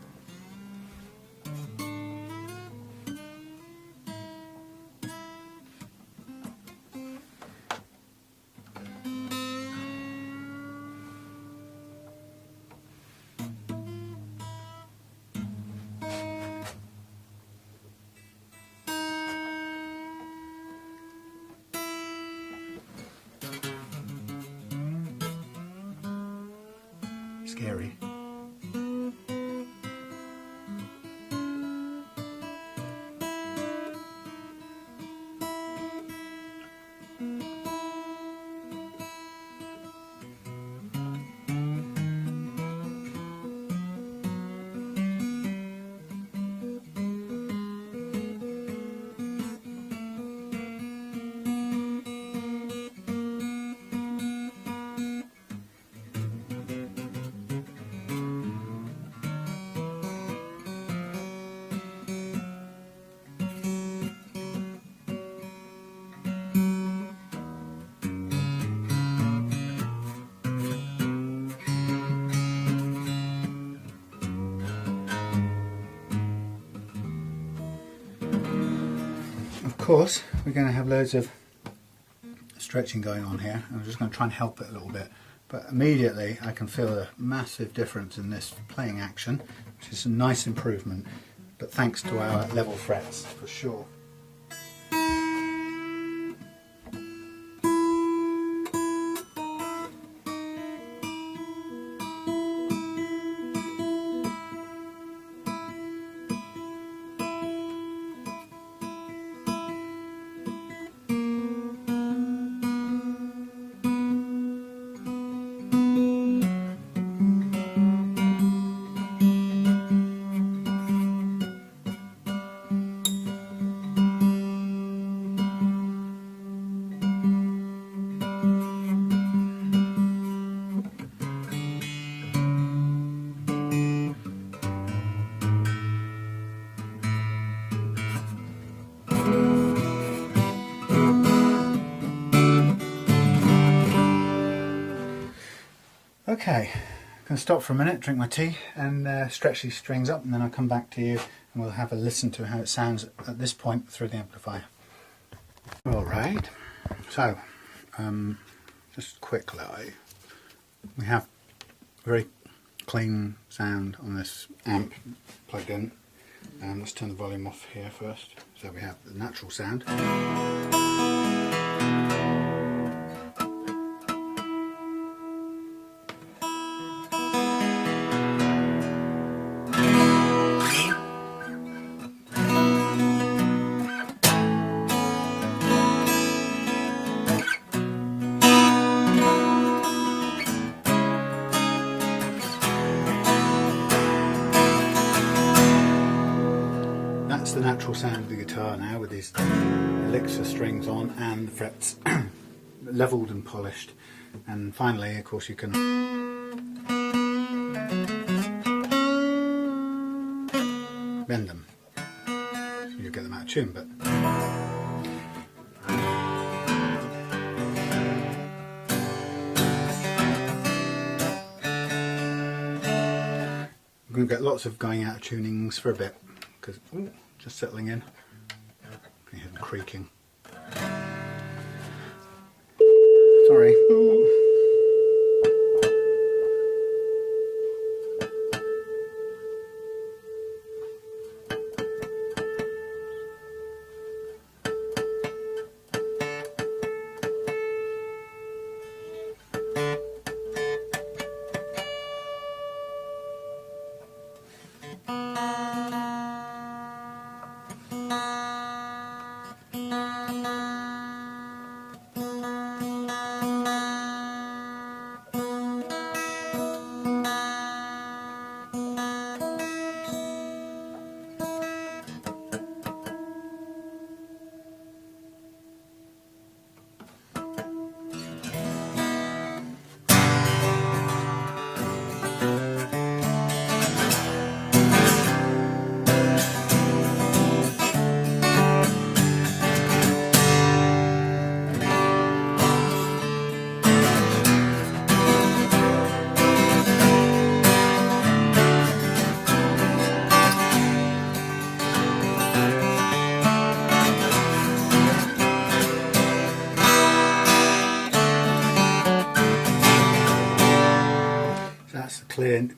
Scary. course we're going to have loads of stretching going on here. I'm just going to try and help it a little bit, but immediately I can feel a massive difference in this playing action, which is a nice improvement, but thanks to our level frets for sure. Okay, I'm going to stop for a minute, drink my tea and stretch these strings up, and then I'll come back to you and we'll have a listen to how it sounds at this point through the amplifier. Alright, so just quickly, we have a very clean sound on this amp plugged in. Let's turn the volume off here first, so we have the natural sound. That's the natural sound of the guitar now, with these electro strings on and the frets levelled and polished. And finally, of course, you can bend them. You get them out of tune, but we're going to get lots of going out of tunings for a bit, because just settling in. You can hear them creaking. Sorry.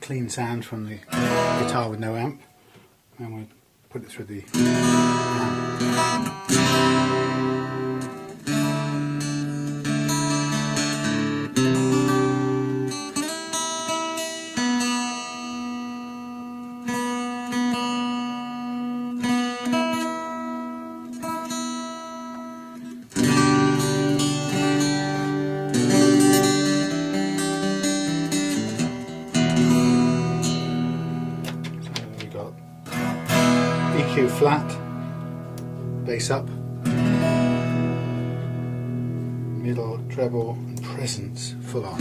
Clean sound from the guitar with no amp, and we put it through the amp. EQ flat, bass up, middle, treble and presence full on.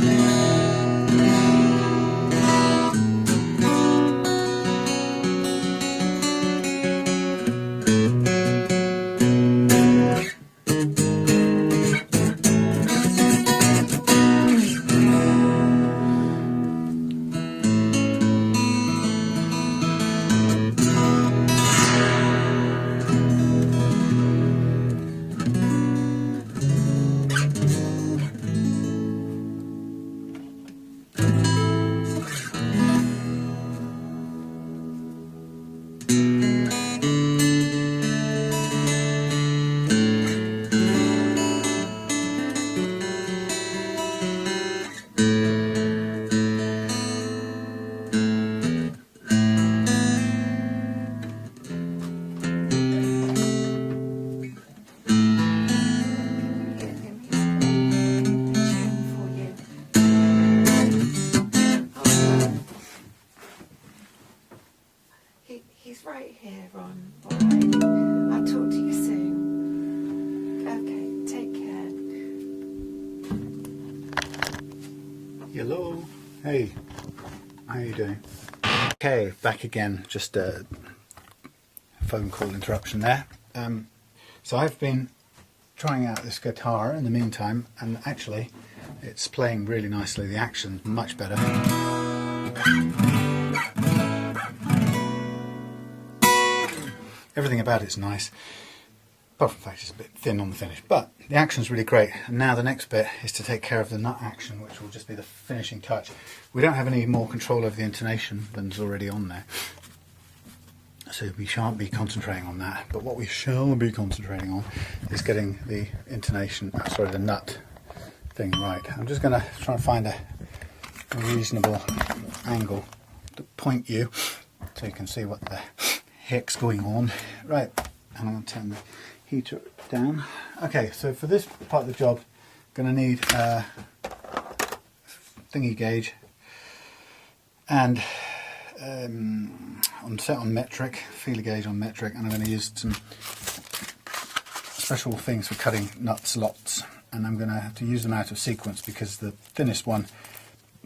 He's right here, Ron. Alright. I'll talk to you soon. Okay, take care. Hello. Hey. How you doing? Okay, back again. Just a phone call interruption there. So I've been trying out this guitar in the meantime, and actually it's playing really nicely. The action's much better. Everything about it's nice, apart from the fact it's a bit thin on the finish, but the action's really great. And now the next bit is to take care of the nut action, which will just be the finishing touch. We don't have any more control over the intonation than's already on there, so we shan't be concentrating on that. But what we shall be concentrating on is getting the intonation, sorry, the nut thing right. I'm just going to try and find a reasonable angle to point you so you can see what the heck's going on. Right, and I'm going to turn the heater down. Okay, so for this part of the job, I'm going to need a thingy gauge and set on metric, feeler gauge on metric, and I'm going to use some special things for cutting nut slots, and I'm going to have to use them out of sequence because the thinnest one,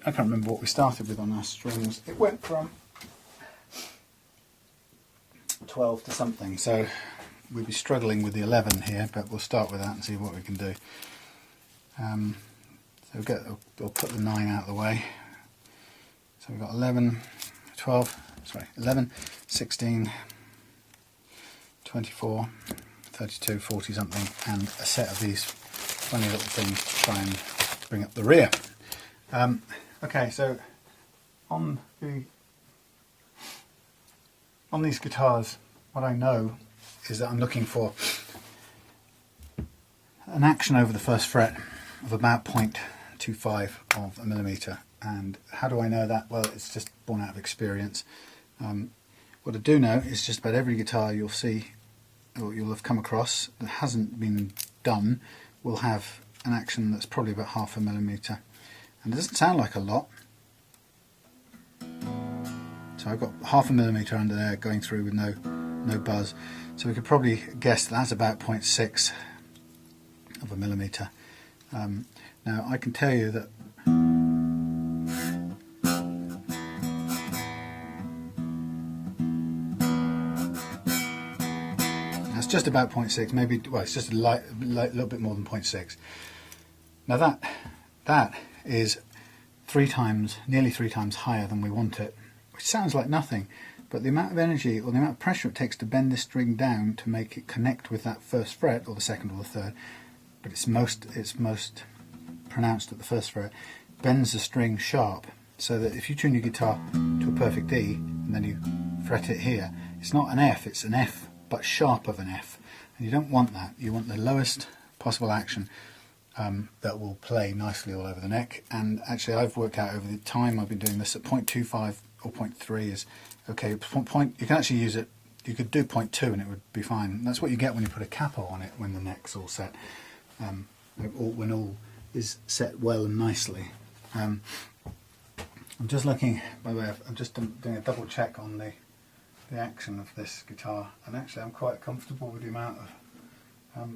I can't remember what we started with on our strings. It went from 12 to something, so we'll be struggling with the 11 here, but we'll start with that and see what we can do. So we'll put the 9 out of the way. So we've got 11, 16, 24, 32, 40 something, and a set of these funny little things to try and bring up the rear. Okay, so on these guitars, what I know is that I'm looking for an action over the first fret of about 0.25 of a millimetre. And how do I know that? Well, it's just born out of experience. What I do know is just about every guitar you'll see, or you'll have come across, that hasn't been done, will have an action that's probably about 0.5 millimetre. And it doesn't sound like a lot. So I've got 0.5 millimetre under there going through with no buzz. So we could probably guess that's about 0.6 of a millimetre. Now I can tell you that that's just about 0.6, maybe, well, it's just a little bit more than 0.6. Now that is nearly three times higher than we want it, which sounds like nothing, but the amount of energy or the amount of pressure it takes to bend this string down to make it connect with that first fret, or the second or the third, but it's most pronounced at the first fret, bends the string sharp, so that if you tune your guitar to a perfect E and then you fret it here, it's not an F, it's an F, but sharp of an F, and you don't want that. You want the lowest possible action that will play nicely all over the neck. And actually I've worked out over the time I've been doing this at 0.25 or 0.3 is okay. You can actually use it, you could do 0.2 and it would be fine. That's what you get when you put a capo on it, when the neck's all set, when all is set well and nicely. I'm just looking, by the way, I'm just doing a double check on the action of this guitar, and actually I'm quite comfortable with the amount of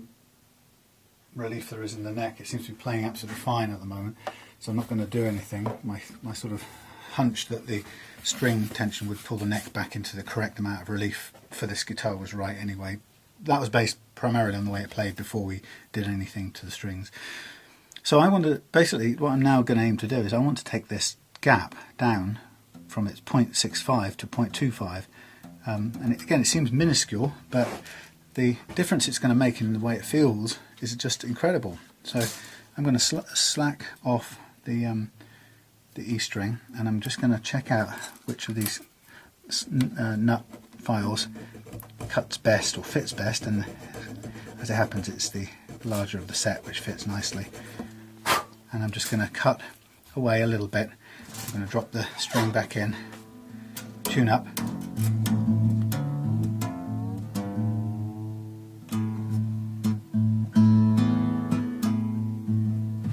relief there is in the neck. It seems to be playing absolutely fine at the moment, so I'm not going to do anything. My sort of hunch that the string tension would pull the neck back into the correct amount of relief for this guitar was right anyway. That was based primarily on the way it played before we did anything to the strings. So I want to, basically what I'm now going to aim to do is I want to take this gap down from its 0.65 to 0.25, and again it seems minuscule, but the difference it's going to make in the way it feels is just incredible. So I'm going to slack off the E string, and I'm just going to check out which of these nut files cuts best or fits best, and as it happens it's the larger of the set which fits nicely. And I'm just going to cut away a little bit. I'm going to drop the string back in, tune up,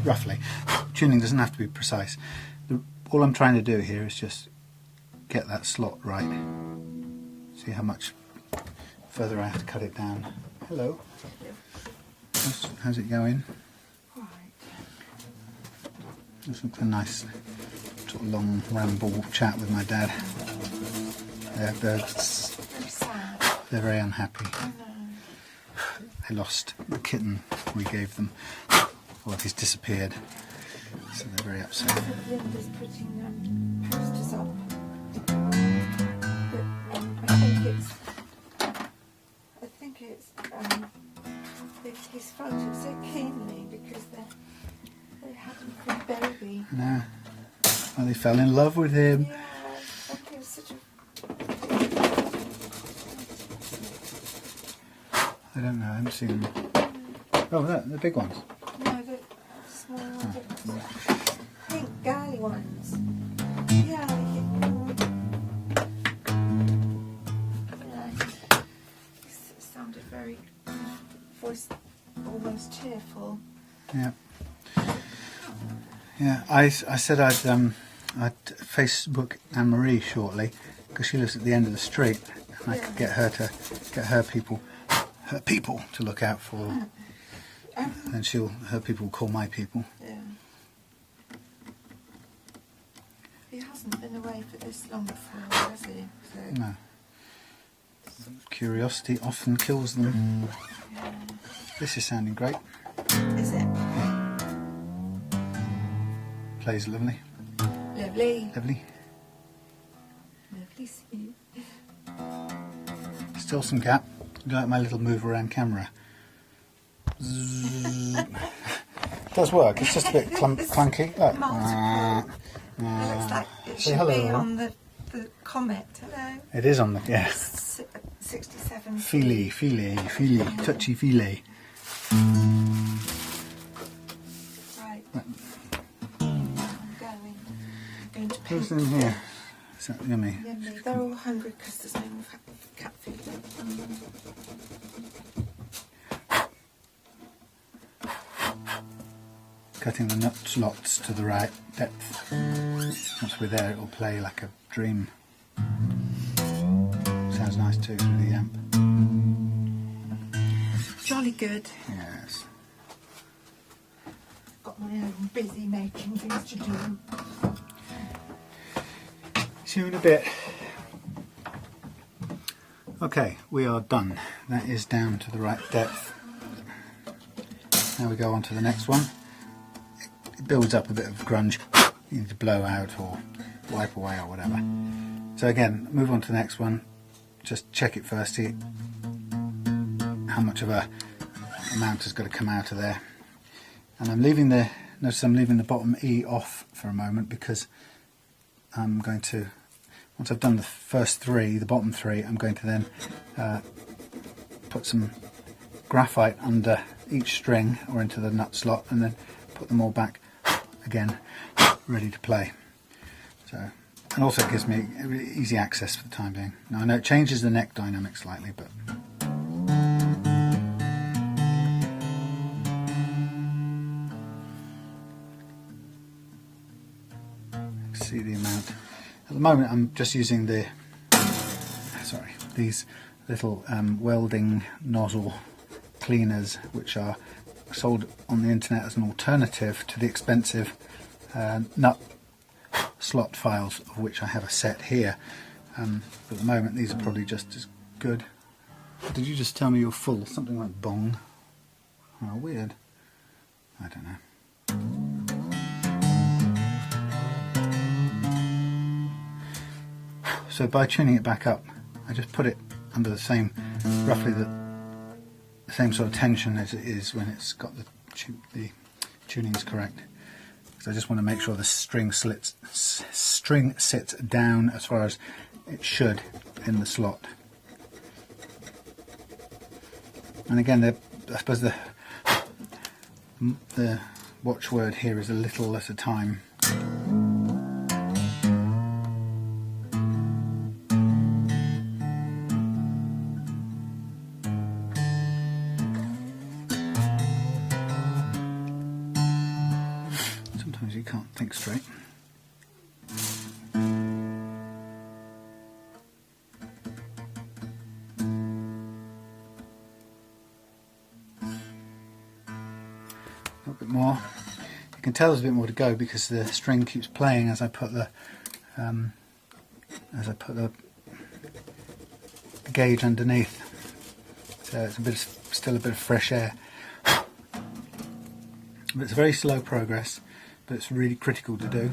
roughly. Tuning doesn't have to be precise. All I'm trying to do here is just get that slot right. See how much further I have to cut it down. Hello. How's it going? Right. This looks a nice sort of long ramble chat with my dad. They're Very sad. very unhappy. I know. They lost the kitten we gave them. Well, he's disappeared. So they're very upset. Linda's putting posters up. But I think he's felt it so keenly because they had him for a baby. No. Well, they fell in love with him. Yeah, and he was such a... I don't know, I haven't seen them. Oh, the big ones. No, the small ones. Pink girly ones. Yeah, it sounded very... voice almost cheerful. Yeah. Yeah, I said I'd Facebook Anne-Marie shortly because she lives at the end of the street and I could get her people to look out for, and her people will call my people. Yeah. He hasn't been away for this long before, has he? So, No. Curiosity often kills them. yeah. This is sounding great. Is it? Plays lovely. Lovely. Lovely. Lovely sweet. Still some gap. You like my little move around camera? Zzz. It does work. It's just a bit clunky. Look. Multiple. It looks like it Say should hello. be on the Comet. Hello. It is on the 67. feely, touchy feely. Right. I'm going to Who's paint. in here? Is that yummy? Yummy. They're all hungry because there's no more cat food. Cutting the nut slots to the right depth. Once we're there, it'll play like a dream. Sounds nice too through the amp. Jolly good. Yes. Got my own busy making things to do. See you in a bit. Okay, we are done. That is down to the right depth. Now we go on to the next one. It builds up a bit of grunge. You need to blow out or wipe away or whatever. So again, move on to the next one. Just check it first, see how much of a amount has got to come out of there. And notice I'm leaving the bottom E off for a moment because I'm going to, once I've done the first three, the bottom three, I'm going to then put some graphite under each string or into the nut slot and then put them all back again, ready to play. So, and also it gives me easy access for the time being. Now I know it changes the neck dynamic slightly, but see the amount. At the moment I'm just using these little welding nozzle cleaners, which are sold on the internet as an alternative to the expensive nut slot files, of which I have a set here. But at the moment these are probably just as good. Did you just tell me you're full? Something like bong. Oh, weird. I don't know. So by tuning it back up, I just put it under the same, roughly the same sort of tension as it is when it's got the tuning's correct. So I just want to make sure the string sits down as far as it should in the slot. And again, I suppose the watchword here is a little at a time. Sometimes you can't think straight. bit more. You can tell there's a bit more to go because the string keeps playing as I put the gauge underneath. So it's still a bit of fresh air. But it's very slow progress, but it's really critical to do.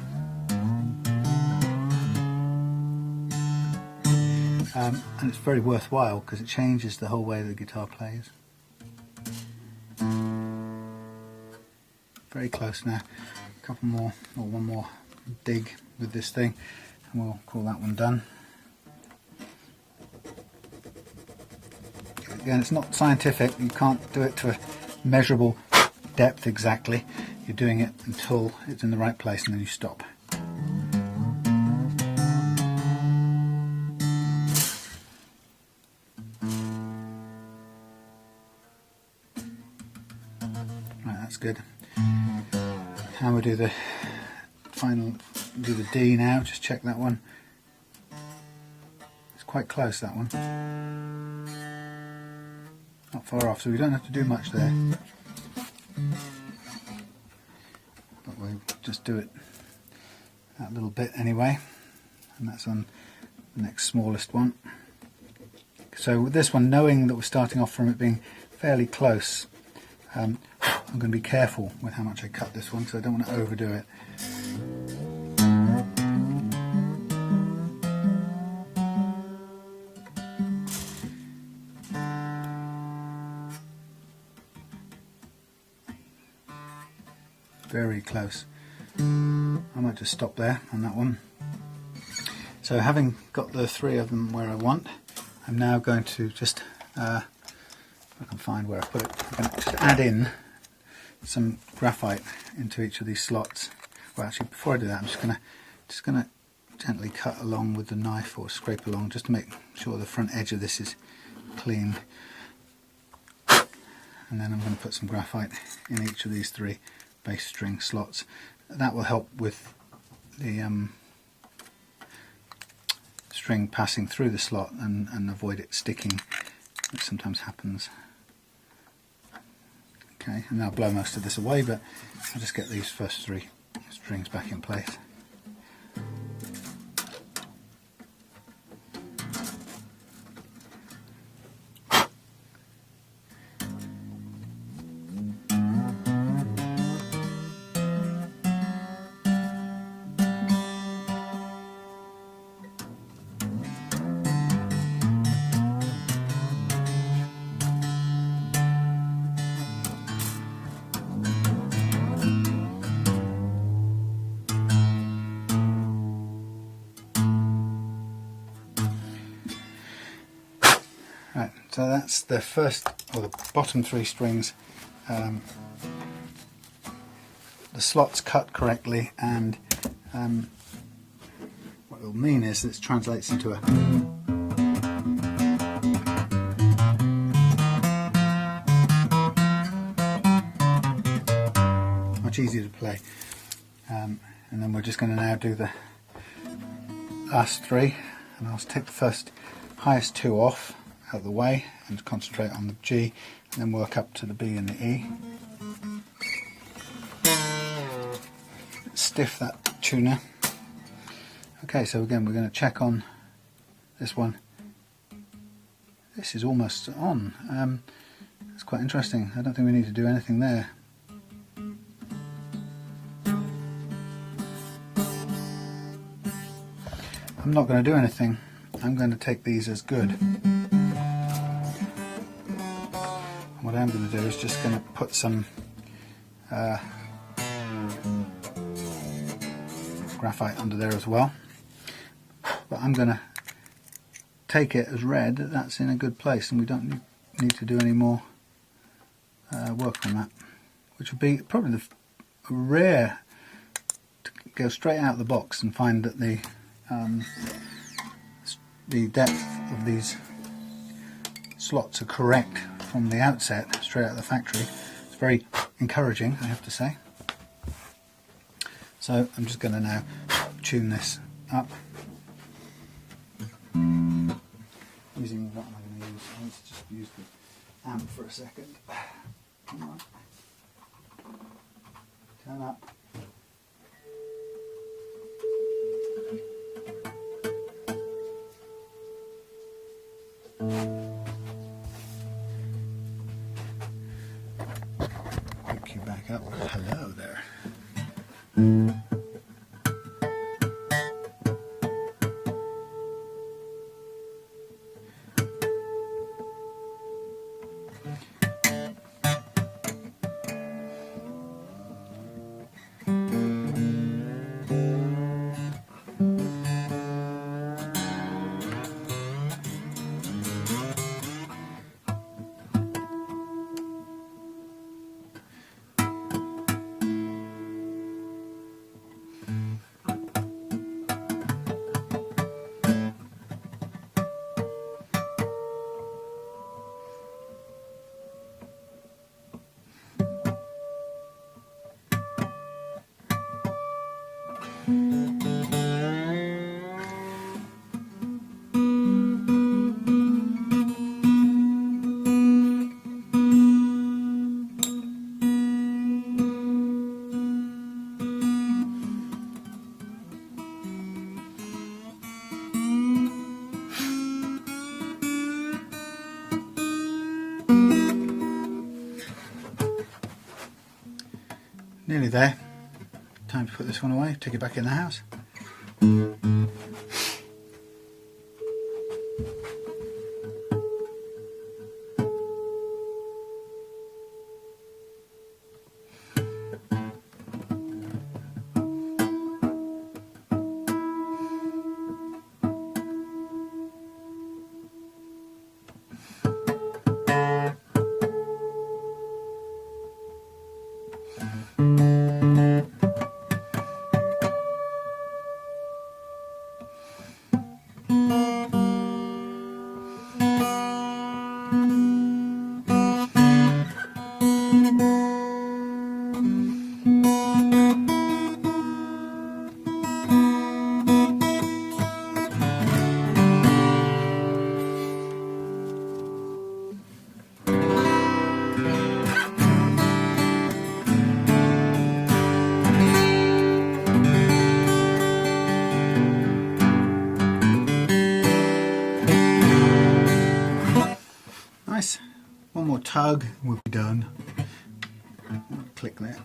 And it's very worthwhile because it changes the whole way the guitar plays. Very close now. A couple more, or one more dig with this thing, and we'll call that one done. Again, it's not scientific, you can't do it to a measurable depth exactly. You're doing it until it's in the right place and then you stop. Right, that's good. And we'll do the final, do the D now, just check that one. It's quite close, that one. Not far off, so we don't have to do much there. But we'll just do it that little bit anyway, and that's on the next smallest one. So with this one, knowing that we're starting off from it being fairly close, I'm going to be careful with how much I cut this one because I don't want to overdo it. Very close. I might just stop there on that one. So having got the three of them where I want, I'm now going to just, if I can find where I put it, I'm going to just add in some graphite into each of these slots. Well, actually, before I do that, I'm just going to gently cut along with the knife or scrape along just to make sure the front edge of this is clean. And then I'm going to put some graphite in each of these three bass string slots. That will help with the string passing through the slot and avoid it sticking, which sometimes happens. Okay, and I'll blow most of this away, but I'll just get these first three strings back in place. Right, so that's the first, or the bottom three strings. The slots cut correctly, and what it will mean is this translates into a much easier to play. And then we're just going to now do the last three, and I'll take the first highest two off out of the way and concentrate on the G, and then work up to the B and the E. Stiff that tuner. Okay, so again we're going to check on this one. This is almost on. It's quite interesting. I don't think we need to do anything there. I'm not going to do anything. I'm going to take these as good. What I'm going to do is just going to put some graphite under there as well. But I'm going to take it as read that that's in a good place, and we don't need to do any more work on that, which would be probably rare to go straight out of the box and find that the depth of these slots are correct from the outset, straight out of the factory. It's very encouraging, I have to say. So I'm just going to now tune this up. Using what am I going to use? I need to just use the amp for a second. Right. Turn up. Pick you back up. Hello there. Nearly there. Time to put this one away, take it back in the house. Nice. One more tug, we'll be done. Click that.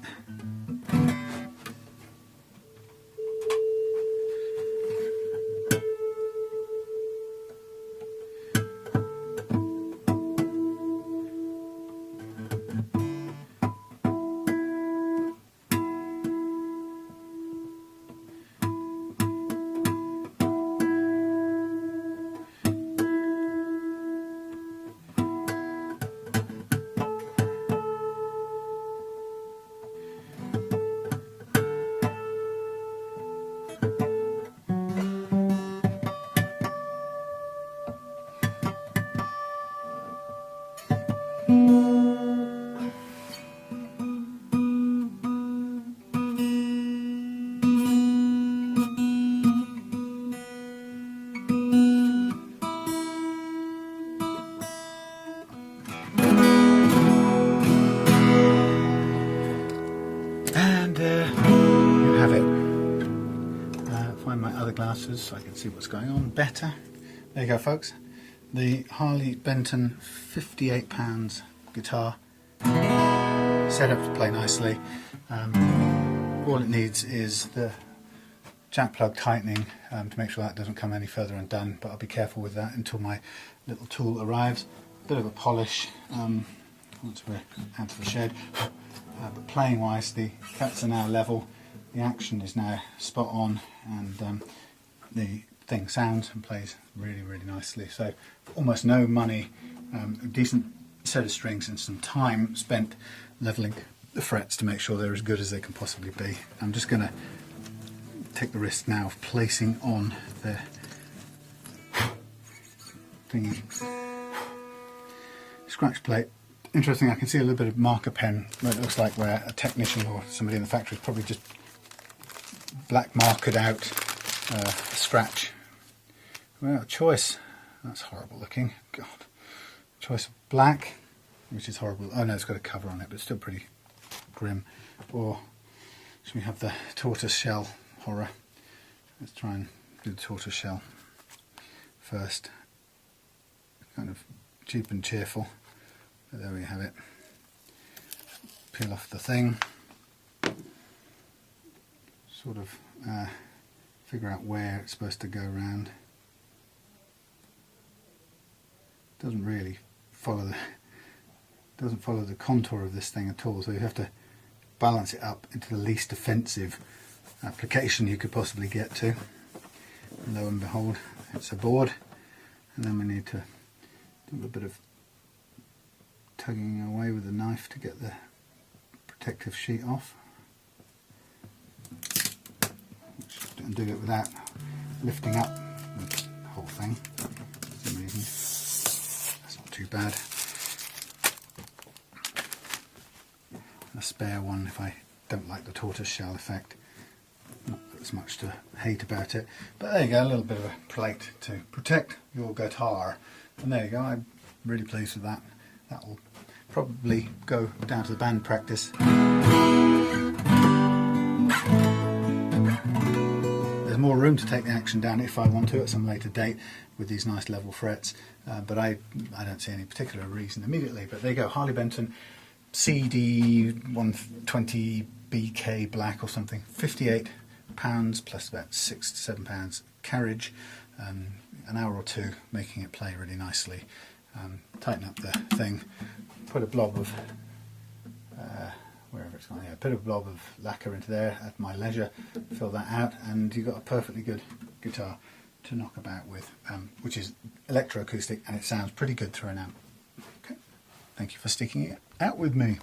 Glasses so I can see what's going on better. There you go, folks. The Harley Benton £58 guitar, set up to play nicely. All it needs is the jack plug tightening to make sure that doesn't come any further undone, but I'll be careful with that until my little tool arrives. Bit of a polish once we're out of the shed, but playing wise the frets are now level, the action is now spot on, and the thing sounds and plays really, really nicely. So almost no money, a decent set of strings and some time spent leveling the frets to make sure they're as good as they can possibly be. I'm just going to take the risk now of placing on the thingy scratch plate. Interesting, I can see a little bit of marker pen where it looks like where a technician or somebody in the factory has probably just black markered out a scratch. Well, choice, that's horrible looking. God, choice of black, which is horrible. Oh no, it's got a cover on it, but it's still pretty grim. Or So we have the tortoise shell horror. Let's try and do the tortoise shell first. Kind of cheap and cheerful, but there we have it. Peel off the thing, sort of figure out where it's supposed to go around. Doesn't really follow the contour of this thing at all, so you have to balance it up into the least offensive application you could possibly get to. And lo and behold, it's a board, and then we need to do a bit of tugging away with the knife to get the protective sheet off, and do it without lifting up the whole thing for some reason. That's not too bad. A spare one if I don't like the tortoise shell effect. Not that there's much to hate about it, but there you go, a little bit of a plate to protect your guitar, and there you go. I'm really pleased with that. That will probably go down to the band practice. There's more room to take the action down if I want to at some later date with these nice level frets, but I don't see any particular reason immediately. But there you go, Harley Benton D120 BK black or something, £58 plus about £6 to £7 carriage, an hour or two making it play really nicely. Tighten up the thing, put a blob of wherever it's gone, yeah, put a blob of lacquer into there at my leisure, fill that out, and you've got a perfectly good guitar to knock about with, which is electro acoustic, and it sounds pretty good through an amp. Okay, thank you for sticking it out with me.